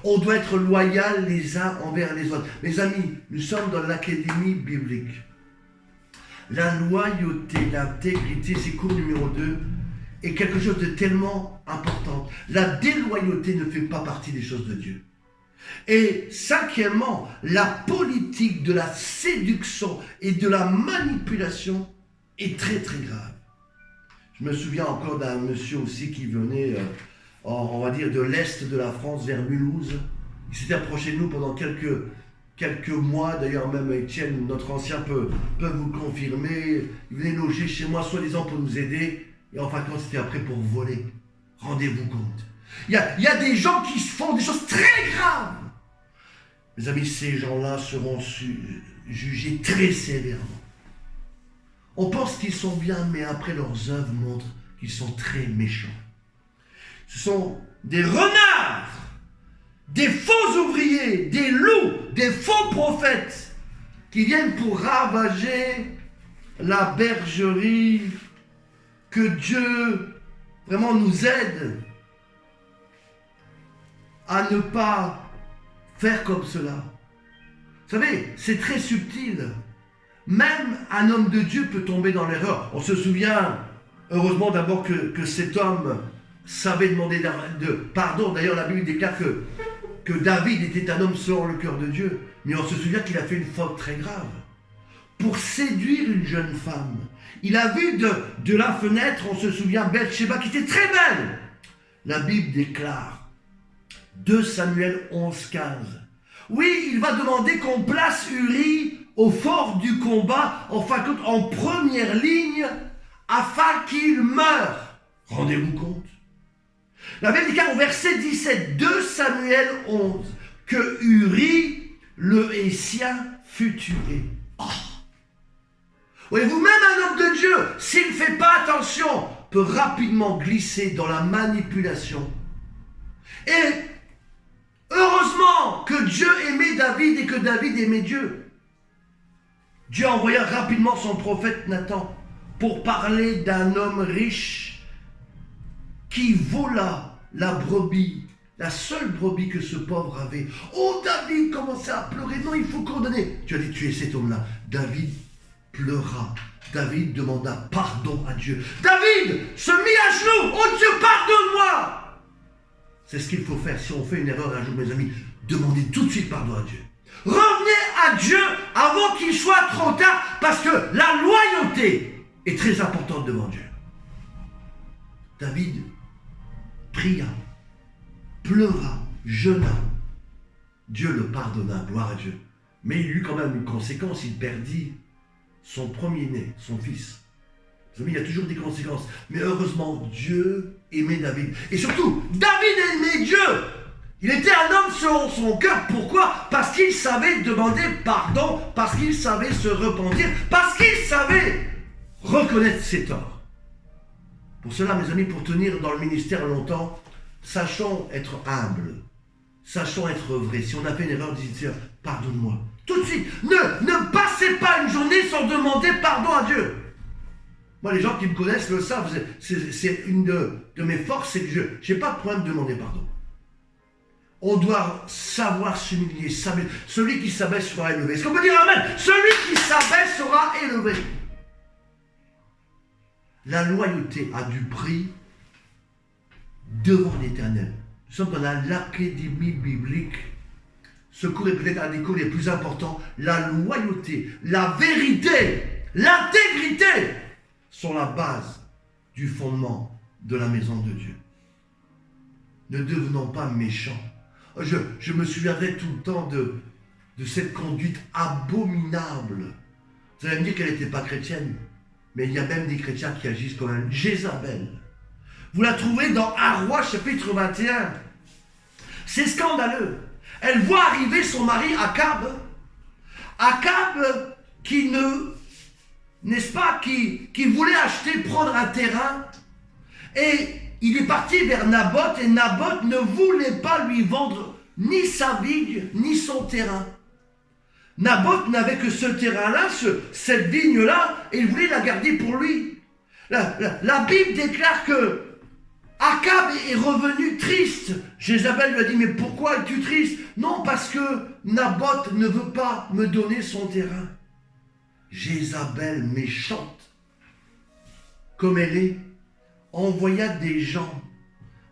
On doit être loyal les uns envers les autres. Mes amis, nous sommes dans l'académie biblique. La loyauté, l'intégrité, c'est cours numéro 2, est quelque chose de tellement important. La déloyauté ne fait pas partie des choses de Dieu. Et cinquièmement, la politique de la séduction et de la manipulation est très très grave. Je me souviens encore d'un monsieur aussi qui venait, on va dire, de l'Est de la France vers Mulhouse. Il s'était approché de nous pendant quelques mois, d'ailleurs même Étienne, notre ancien, peut vous confirmer. Il venait loger chez moi, soi-disant pour nous aider, et en fin de compte, c'était après pour voler. Rendez-vous compte. Il y a des gens qui font des choses très graves. Mes amis, ces gens-là seront jugés très sévèrement. On pense qu'ils sont bien, mais après leurs œuvres montrent qui sont très méchants. Ce sont des renards, des faux ouvriers, des loups, des faux prophètes qui viennent pour ravager la bergerie. Que Dieu vraiment nous aide à ne pas faire comme cela. Vous savez, c'est très subtil. Même un homme de Dieu peut tomber dans l'erreur. On se souvient, heureusement d'abord que cet homme savait demander pardon. D'ailleurs, la Bible déclare que David était un homme selon le cœur de Dieu. Mais on se souvient qu'il a fait une faute très grave. Pour séduire une jeune femme. Il a vu de la fenêtre, on se souvient, Bathsheba qui était très belle. La Bible déclare, 2 Samuel 11,15. Oui, il va demander qu'on place Uri au fort du combat, en première ligne, afin qu'il meure. Rendez-vous compte. La Bible déclare au verset 17, 2 Samuel 11, que Uri, le Hétien, fut tué. Oh. Voyez-vous, même un homme de Dieu, s'il ne fait pas attention, peut rapidement glisser dans la manipulation. Et heureusement que Dieu aimait David et que David aimait Dieu. Dieu envoya rapidement son prophète Nathan pour parler d'un homme riche qui vola la brebis, la seule brebis que ce pauvre avait. Oh, David commençait à pleurer. Non, il faut condamner. Tu as dit tuer cet homme-là. David pleura. David demanda pardon à Dieu. David se mit à genoux. Oh Dieu, pardonne-moi. C'est ce qu'il faut faire. Si on fait une erreur un jour, mes amis, demandez tout de suite pardon à Dieu. Revenez à Dieu avant qu'il soit trop tard, parce que la loyauté est très importante devant Dieu. David pria, pleura, jeûna. Dieu le pardonna, gloire à Dieu. Mais il eut quand même une conséquence, il perdit son premier-né, son fils. Vous savez, il y a toujours des conséquences. Mais heureusement, Dieu aimait David. Et surtout, David aimait Dieu. Il était un homme selon son cœur. Pourquoi? Parce qu'il savait demander pardon, parce qu'il savait se repentir, parce qu'il savait reconnaître ses torts. Pour cela, mes amis, pour tenir dans le ministère longtemps, sachons être humbles, sachons être vrais. Si on a fait une erreur, dites, pardonne-moi. Tout de suite, ne passez pas une journée sans demander pardon à Dieu. Moi, les gens qui me connaissent le savent, c'est une de mes forces, c'est que je n'ai pas de problème de demander pardon. On doit savoir s'humilier. Celui qui s'abaisse sera élevé. Est-ce qu'on peut dire amen? Celui qui s'abaisse sera élevé. La loyauté a du prix devant l'Éternel. Nous sommes dans l'académie biblique. Ce cours est peut-être un des cours les plus importants. La loyauté, la vérité, l'intégrité sont la base du fondement de la maison de Dieu. Ne devenons pas méchants. Je me souviendrai tout le temps de cette conduite abominable. Vous allez me dire qu'elle n'était pas chrétienne, mais il y a même des chrétiens qui agissent comme elle. Jézabel. Vous la trouvez dans 1 Roi chapitre 21. C'est scandaleux. Elle voit arriver son mari Akab. Akab qui n'est-ce pas, qui voulait prendre un terrain. Et il est parti vers Naboth et Naboth ne voulait pas lui vendre ni sa vigne ni son terrain. Naboth n'avait que ce terrain-là, cette vigne-là, et il voulait la garder pour lui. La Bible déclare que Akab est revenu triste. Jézabel lui a dit, mais pourquoi es-tu triste? Non, parce que Naboth ne veut pas me donner son terrain. Jézabel méchante, comme elle est, envoya des gens.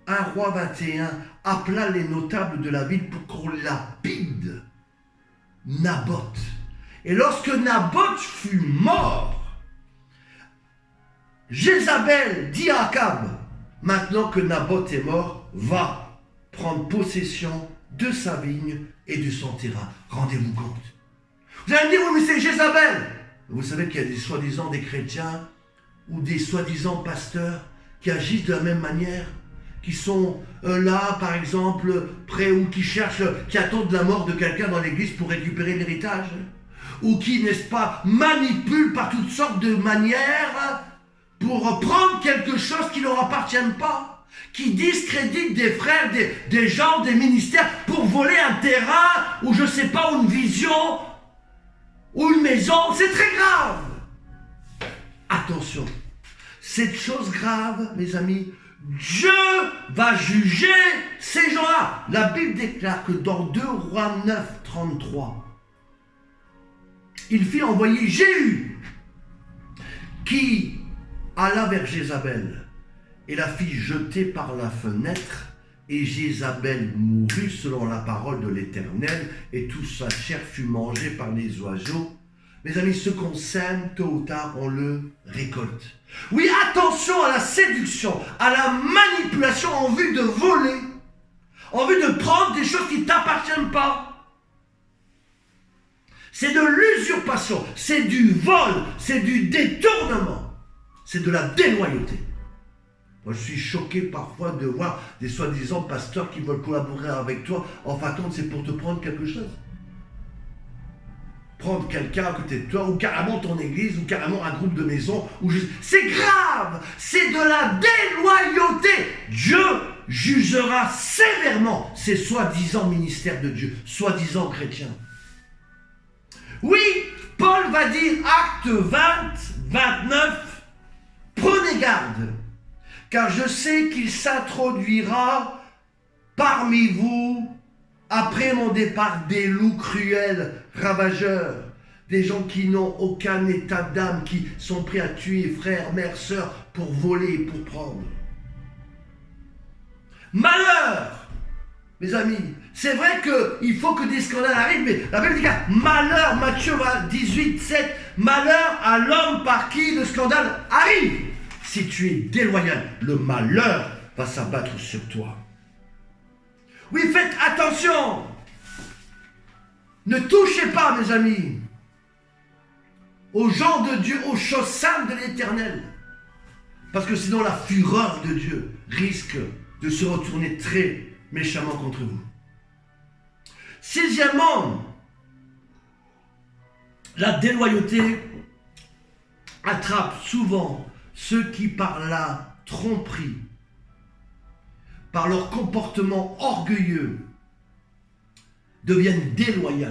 1 Roi 21 appela les notables de la ville pour qu'on lapide Naboth. Et lorsque Naboth fut mort, Jézabel dit à Akab, maintenant que Naboth est mort, va prendre possession de sa vigne et de son terrain. Rendez-vous compte. Vous allez me dire, oui, mais c'est Jézabel. Vous savez qu'il y a des soi-disant des chrétiens ou des soi-disant pasteurs qui agissent de la même manière, qui sont là, par exemple, prêts ou qui cherchent, qui attendent la mort de quelqu'un dans l'église pour récupérer l'héritage, ou qui, n'est-ce pas, manipulent par toutes sortes de manières pour prendre quelque chose qui ne leur appartient pas, qui discrédite des frères, des gens, des ministères, pour voler un terrain, ou je ne sais pas, ou une vision, ou une maison. C'est très grave. Attention, cette chose grave, mes amis, Dieu va juger ces gens-là. La Bible déclare que dans 2 Rois 9, 33, il fit envoyer Jéhu, qui alla vers Jézabel et la fit jeter par la fenêtre, et Jézabel mourut selon la parole de l'Éternel, et toute sa chair fut mangée par les oiseaux. Mes amis, ce qu'on sème, tôt ou tard, on le récolte. Oui, attention à la séduction, à la manipulation en vue de voler, en vue de prendre des choses qui ne t'appartiennent pas. C'est de l'usurpation, c'est du vol, c'est du détournement, c'est de la déloyauté. Moi, je suis choqué parfois de voir des soi-disant pasteurs qui veulent collaborer avec toi. En fin de compte, c'est pour te prendre quelque chose. Prendre quelqu'un à côté de toi, ou carrément ton église, ou carrément un groupe de maisons. C'est grave, c'est de la déloyauté. Dieu jugera sévèrement ces soi-disant ministères de Dieu, soi-disant chrétiens. Oui, Paul va dire, acte 20, 29, prenez garde, car je sais qu'il s'introduira parmi vous, après mon départ, des loups cruels, ravageurs, des gens qui n'ont aucun état d'âme, qui sont prêts à tuer frères, mères, sœurs, pour voler et pour prendre. Malheur, mes amis, c'est vrai qu'il faut que des scandales arrivent, mais la Bible dit malheur, Matthieu 18, 7, malheur à l'homme par qui le scandale arrive. Si tu es déloyal, le malheur va s'abattre sur toi. Oui, faites attention. Ne touchez pas, mes amis, aux gens de Dieu, aux choses saintes de l'Éternel. Parce que sinon la fureur de Dieu risque de se retourner très méchamment contre vous. Sixièmement, la déloyauté attrape souvent ceux qui, par la tromperie, par leur comportement orgueilleux, deviennent déloyaux.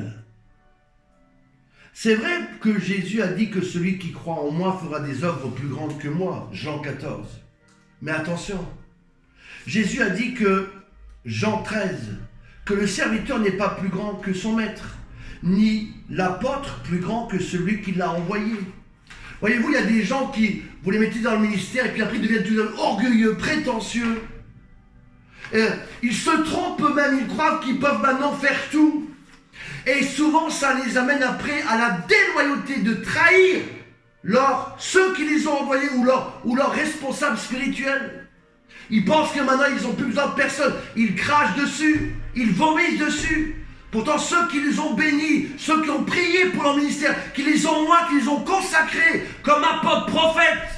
C'est vrai que Jésus a dit que celui qui croit en moi fera des œuvres plus grandes que moi, Jean 14. Mais attention, Jésus a dit que, Jean 13, que le serviteur n'est pas plus grand que son maître, ni l'apôtre plus grand que celui qui l'a envoyé. Voyez-vous, il y a des gens qui, vous les mettez dans le ministère et puis après ils deviennent tout orgueilleux, prétentieux. Ils se trompent eux-mêmes, ils croient qu'ils peuvent maintenant faire tout. Et souvent, ça les amène après à la déloyauté de trahir ceux qui les ont envoyés ou leurs responsables spirituels. Ils pensent que maintenant, ils n'ont plus besoin de personne. Ils crachent dessus, ils vomissent dessus. Pourtant, ceux qui les ont bénis, ceux qui ont prié pour leur ministère, qui les ont oints, qui les ont consacrés comme apôtres, prophètes,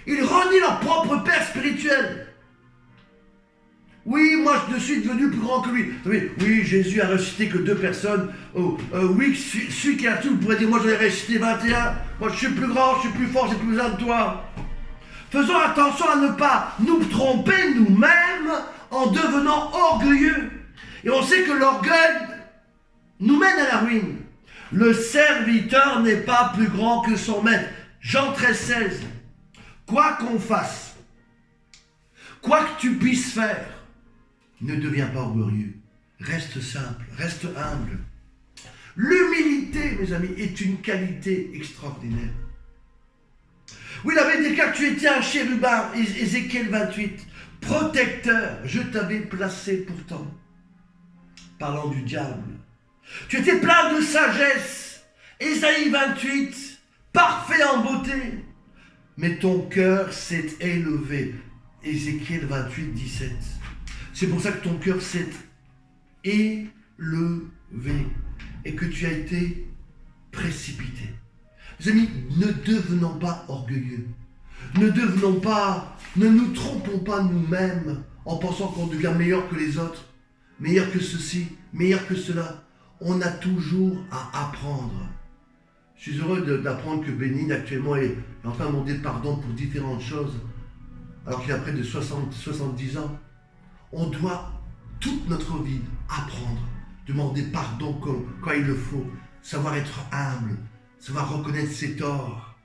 ils renient leur propre père spirituel. Oui, moi je suis devenu plus grand que lui. Oui, Jésus a ressuscité que 2 personnes. Oui, celui qui a tout, vous pourrez dire, moi j'en ai ressuscité 21. Moi je suis plus grand, je suis plus fort, j'ai plus besoin de toi. Faisons attention à ne pas nous tromper nous-mêmes en devenant orgueilleux. Et on sait que l'orgueil nous mène à la ruine. Le serviteur n'est pas plus grand que son maître. Jean 13, 16. Quoi qu'on fasse, quoi que tu puisses faire, ne deviens pas orgueilleux. Reste simple, reste humble. L'humilité, mes amis, est une qualité extraordinaire. Oui, la Bible déclare que tu étais un chérubin, Ézéchiel 28, protecteur, je t'avais placé pourtant. Parlant du diable. Tu étais plein de sagesse, Ésaïe 28, parfait en beauté. Mais ton cœur s'est élevé, Ézéchiel 28, 17. C'est pour ça que ton cœur s'est élevé et que tu as été précipité. Mes amis, ne devenons pas orgueilleux. Ne nous trompons pas nous-mêmes en pensant qu'on devient meilleur que les autres, meilleur que ceci, meilleur que cela. On a toujours à apprendre. Je suis heureux d'apprendre que Bénin actuellement est en train de demander pardon pour différentes choses, alors qu'il a près de 70 ans. On doit toute notre vie apprendre, demander pardon quand il le faut, savoir être humble, savoir reconnaître ses torts.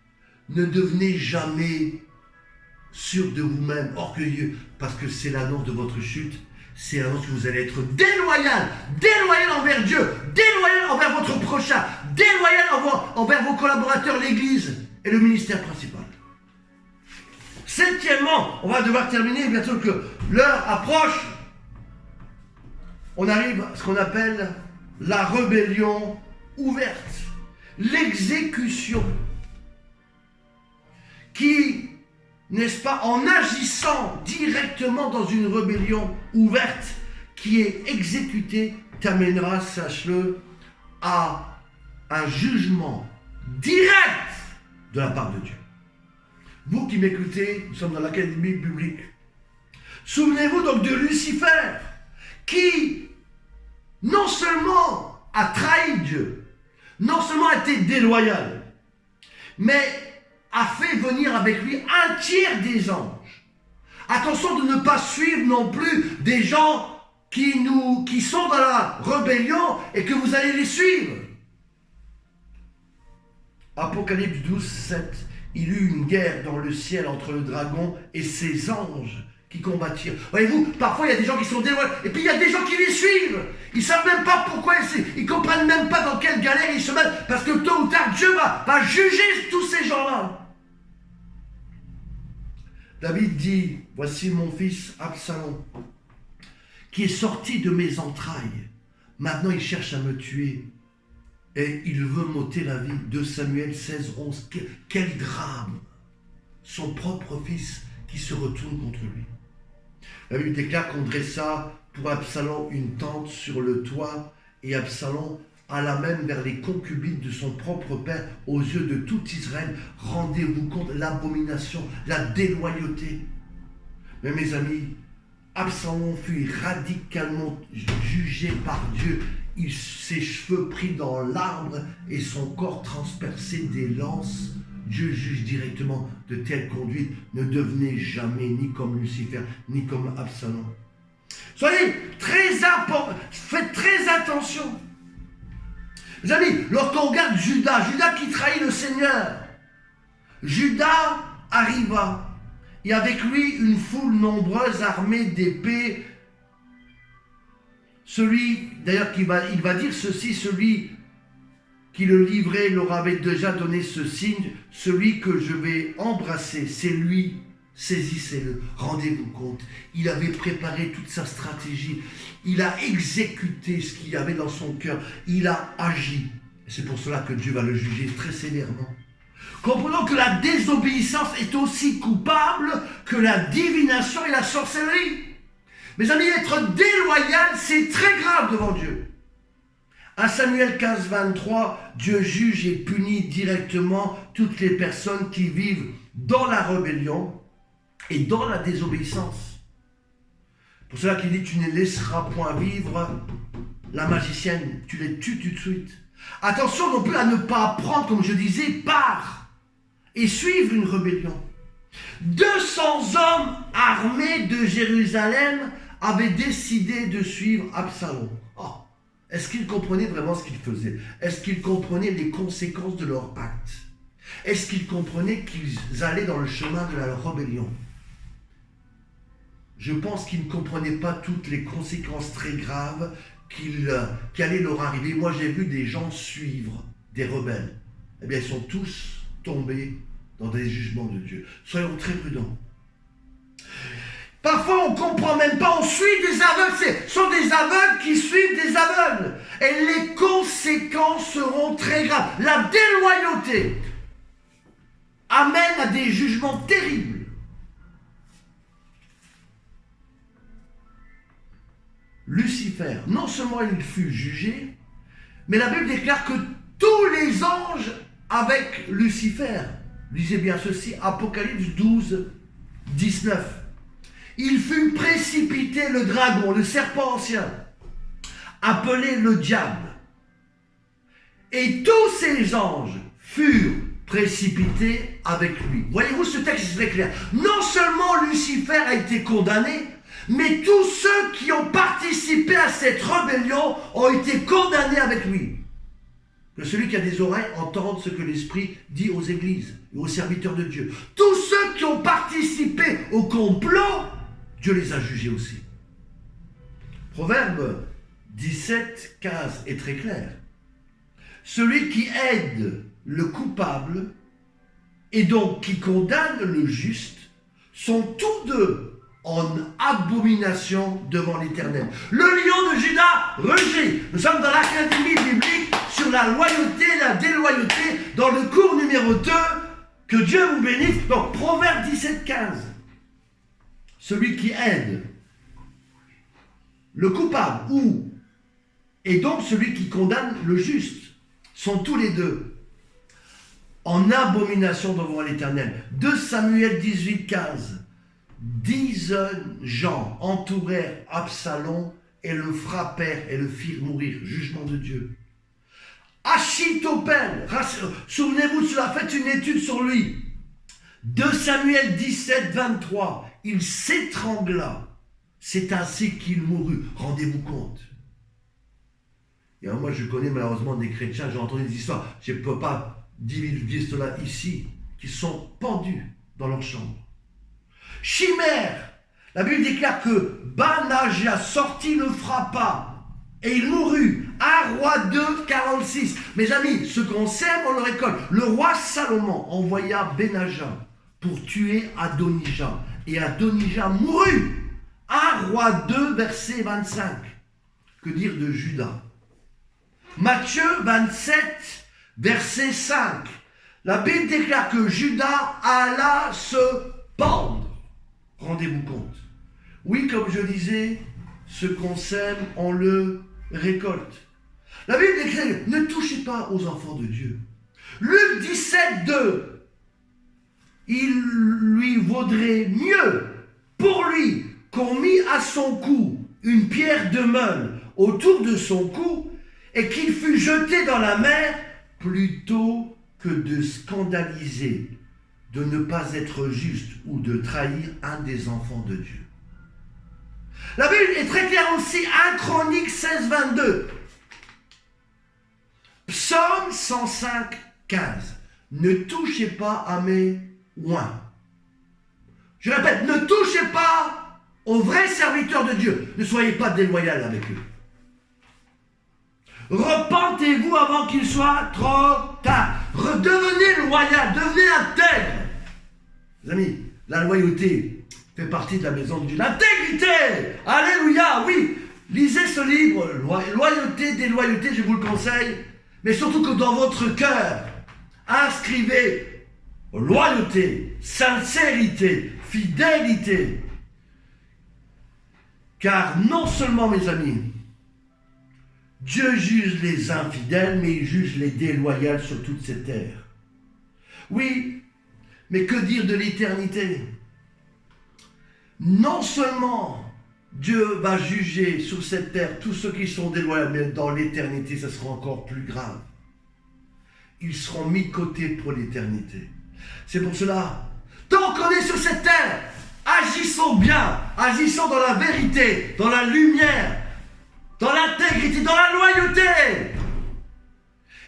Ne devenez jamais sûr de vous-même, orgueilleux, parce que c'est l'annonce de votre chute. C'est l'annonce que vous allez être déloyal envers Dieu, déloyal envers votre prochain, déloyal envers vos collaborateurs, l'Église et le ministère principal. Septièmement, on va devoir terminer, bientôt que l'heure approche. On arrive à ce qu'on appelle la rébellion ouverte, l'exécution qui, n'est-ce pas, en agissant directement dans une rébellion ouverte qui est exécutée, t'amènera, sache-le, à un jugement direct de la part de Dieu. Vous qui m'écoutez, nous sommes dans l'académie biblique. Souvenez-vous donc de Lucifer, qui non seulement a trahi Dieu, non seulement a été déloyal, mais a fait venir avec lui un tiers des anges. Attention de ne pas suivre non plus des gens qui sont dans la rébellion et que vous allez les suivre. Apocalypse 12, 7. Il y eut une guerre dans le ciel entre le dragon et ses anges qui combattirent. Voyez-vous, parfois il y a des gens qui sont déloyaux, et puis il y a des gens qui les suivent. Ils ne savent même pas pourquoi, ils ne comprennent même pas dans quelle galère ils se mettent, parce que tôt ou tard, Dieu va juger tous ces gens-là. David dit, voici mon fils Absalom, qui est sorti de mes entrailles. Maintenant il cherche à me tuer, et il veut m'ôter la vie. 2 Samuel 16, 11. Quel drame! Son propre fils qui se retourne contre lui. La Bible déclare qu'on dressa pour Absalom une tente sur le toit, et Absalom alla même vers les concubines de son propre père aux yeux de tout Israël. Rendez-vous compte l'abomination, la déloyauté. Mais mes amis, Absalom fut radicalement jugé par Dieu. Ses cheveux pris dans l'arbre et son corps transpercé des lances. Dieu juge directement de telles conduites. Ne devenez jamais ni comme Lucifer, ni comme Absalom. Soyez très important, faites très attention. Mes amis, lorsqu'on regarde Judas qui trahit le Seigneur, Judas arriva, et avec lui une foule nombreuse armée d'épées. Celui, d'ailleurs, il va dire ceci, celui qui le livrait leur avait déjà donné ce signe, celui que je vais embrasser, c'est lui, saisissez-le. Rendez-vous compte, il avait préparé toute sa stratégie, il a exécuté ce qu'il y avait dans son cœur, il a agi. C'est pour cela que Dieu va le juger très sévèrement. Comprenons que la désobéissance est aussi coupable que la divination et la sorcellerie. Mes amis, être déloyal, c'est très grave devant Dieu. 1 Samuel 15, 23, Dieu juge et punit directement toutes les personnes qui vivent dans la rébellion et dans la désobéissance. Pour cela qu'il dit, tu ne laisseras point vivre la magicienne, tu les tues tout de suite. Attention non plus à ne pas prendre, comme je disais, part et suivre une rébellion. 200 hommes armés de Jérusalem avaient décidé de suivre Absalom. Oh, est-ce qu'ils comprenaient vraiment ce qu'ils faisaient? Est-ce qu'ils comprenaient les conséquences de leur acte? Est-ce qu'ils comprenaient qu'ils allaient dans le chemin de la rébellion? Je pense qu'ils ne comprenaient pas toutes les conséquences très graves qui allaient leur arriver. Moi, j'ai vu des gens suivre des rebelles. Eh bien, ils sont tous tombés dans des jugements de Dieu. Soyons très prudents. Parfois, on ne comprend même pas, on suit des aveugles. Ce sont des aveugles qui suivent des aveugles. Et les conséquences seront très graves. La déloyauté amène à des jugements terribles. Lucifer, non seulement il fut jugé, mais la Bible déclare que tous les anges avec Lucifer, lisez bien ceci, Apocalypse 12, 19. Il fut précipité le dragon, le serpent ancien, appelé le diable. Et tous ces anges furent précipités avec lui. Voyez-vous, ce texte est très clair. Non seulement Lucifer a été condamné, mais tous ceux qui ont participé à cette rébellion ont été condamnés avec lui. Que celui qui a des oreilles entende ce que l'Esprit dit aux églises et aux serviteurs de Dieu. Tous ceux qui ont participé au complot, Dieu les a jugés aussi. Proverbe 17, 15 est très clair. Celui qui aide le coupable et donc qui condamne le juste sont tous deux en abomination devant l'Éternel. Le lion de Juda rugit. Nous sommes dans l'académie biblique sur la loyauté et la déloyauté dans le cours numéro 2. Que Dieu vous bénisse. Donc, Proverbe 17, 15. Celui qui aide le coupable et donc celui qui condamne le juste sont tous les deux en abomination devant l'Éternel. 2 Samuel 18, 15. 10 gens entourèrent Absalom et le frappèrent et le firent mourir. Jugement de Dieu. Achitophel, souvenez-vous de cela, faites une étude sur lui. 2 Samuel 17, 23. Il s'étrangla. C'est ainsi qu'il mourut. Rendez-vous compte. Et alors moi, je connais malheureusement des chrétiens, j'ai entendu des histoires. Je ne peux pas divulguer cela ici, qui sont pendus dans leur chambre. Chimère, la Bible déclare que Banaja sortit, le frappa et il mourut. 1 Roi 2, 46. Mes amis, ce qu'on sème, on le récolte. Le roi Salomon envoya Benaja pour tuer Adonijah et Adonijah mourut. 1 Roi 2, verset 25. Que dire de Judas? Matthieu 27, verset 5. La Bible déclare que Judas alla se pendre. Rendez-vous compte. Oui, comme je disais, ce qu'on sème, on le récolte. La Bible déclare, ne touchez pas aux enfants de Dieu. Luc 17, 2. Il lui vaudrait mieux pour lui qu'on mit à son cou une pierre de meule autour de son cou et qu'il fût jeté dans la mer plutôt que de scandaliser, de ne pas être juste ou de trahir un des enfants de Dieu. La Bible est très claire aussi, 1 Chronique 16, 22. Psaume 105, 15. Ne touchez pas à mes oins. Je répète, ne touchez pas aux vrais serviteurs de Dieu. Ne soyez pas déloyal avec eux. Repentez-vous avant qu'il soit trop tard. Redevenez loyal, devenez intègre. Les amis, la loyauté fait partie de la maison de Dieu. L'intégrité, alléluia, oui. Lisez ce livre, Loyauté, déloyauté, je vous le conseille. Mais surtout que dans votre cœur, inscrivez loyauté, sincérité, fidélité. Car non seulement, mes amis, Dieu juge les infidèles, mais il juge les déloyaux sur toute cette terre. Oui, mais que dire de l'éternité? Non seulement Dieu va juger sur cette terre tous ceux qui sont déloyaux, mais dans l'éternité, ça sera encore plus grave. Ils seront mis de côté pour l'éternité. C'est pour cela, tant qu'on est sur cette terre, agissons bien, agissons dans la vérité, dans la lumière, dans l'intégrité, dans la loyauté.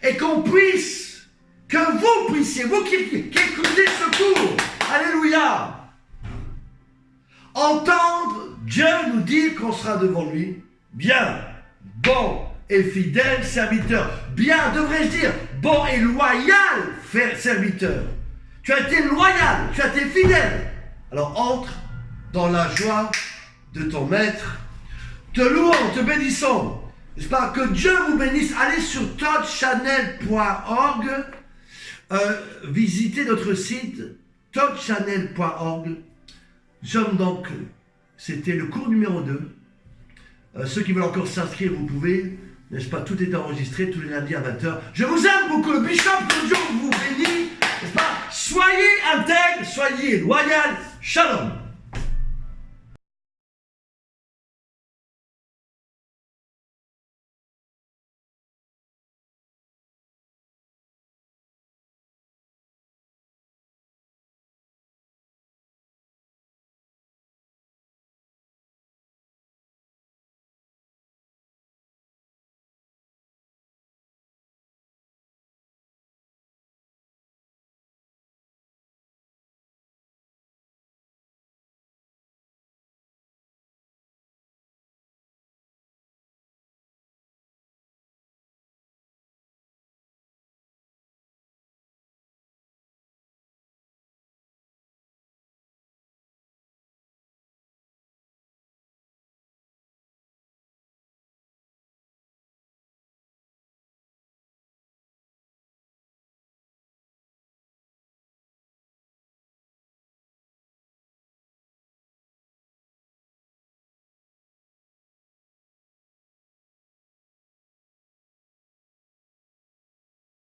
Et qu'on puisse, que vous puissiez, vous qui écoutez ce cours, alléluia, entendre Dieu nous dire qu'on sera devant lui. Bien, bon et fidèle serviteur. Bien, devrais-je dire, bon et loyal serviteur. Tu as été loyal, tu as été fidèle. Alors entre dans la joie de ton maître. Te louons, te bénissons. N'est-ce pas? Que Dieu vous bénisse. Allez sur touchchannel.org. Visitez notre site touchchannel.org. Donc, c'était le cours numéro 2. Ceux qui veulent encore s'inscrire, vous pouvez. N'est-ce pas? Tout est enregistré tous les lundis à 20h. Je vous aime beaucoup. Le bishop, que Dieu vous bénisse. N'est-ce pas? Soyez intègre, soyez loyal. Shalom.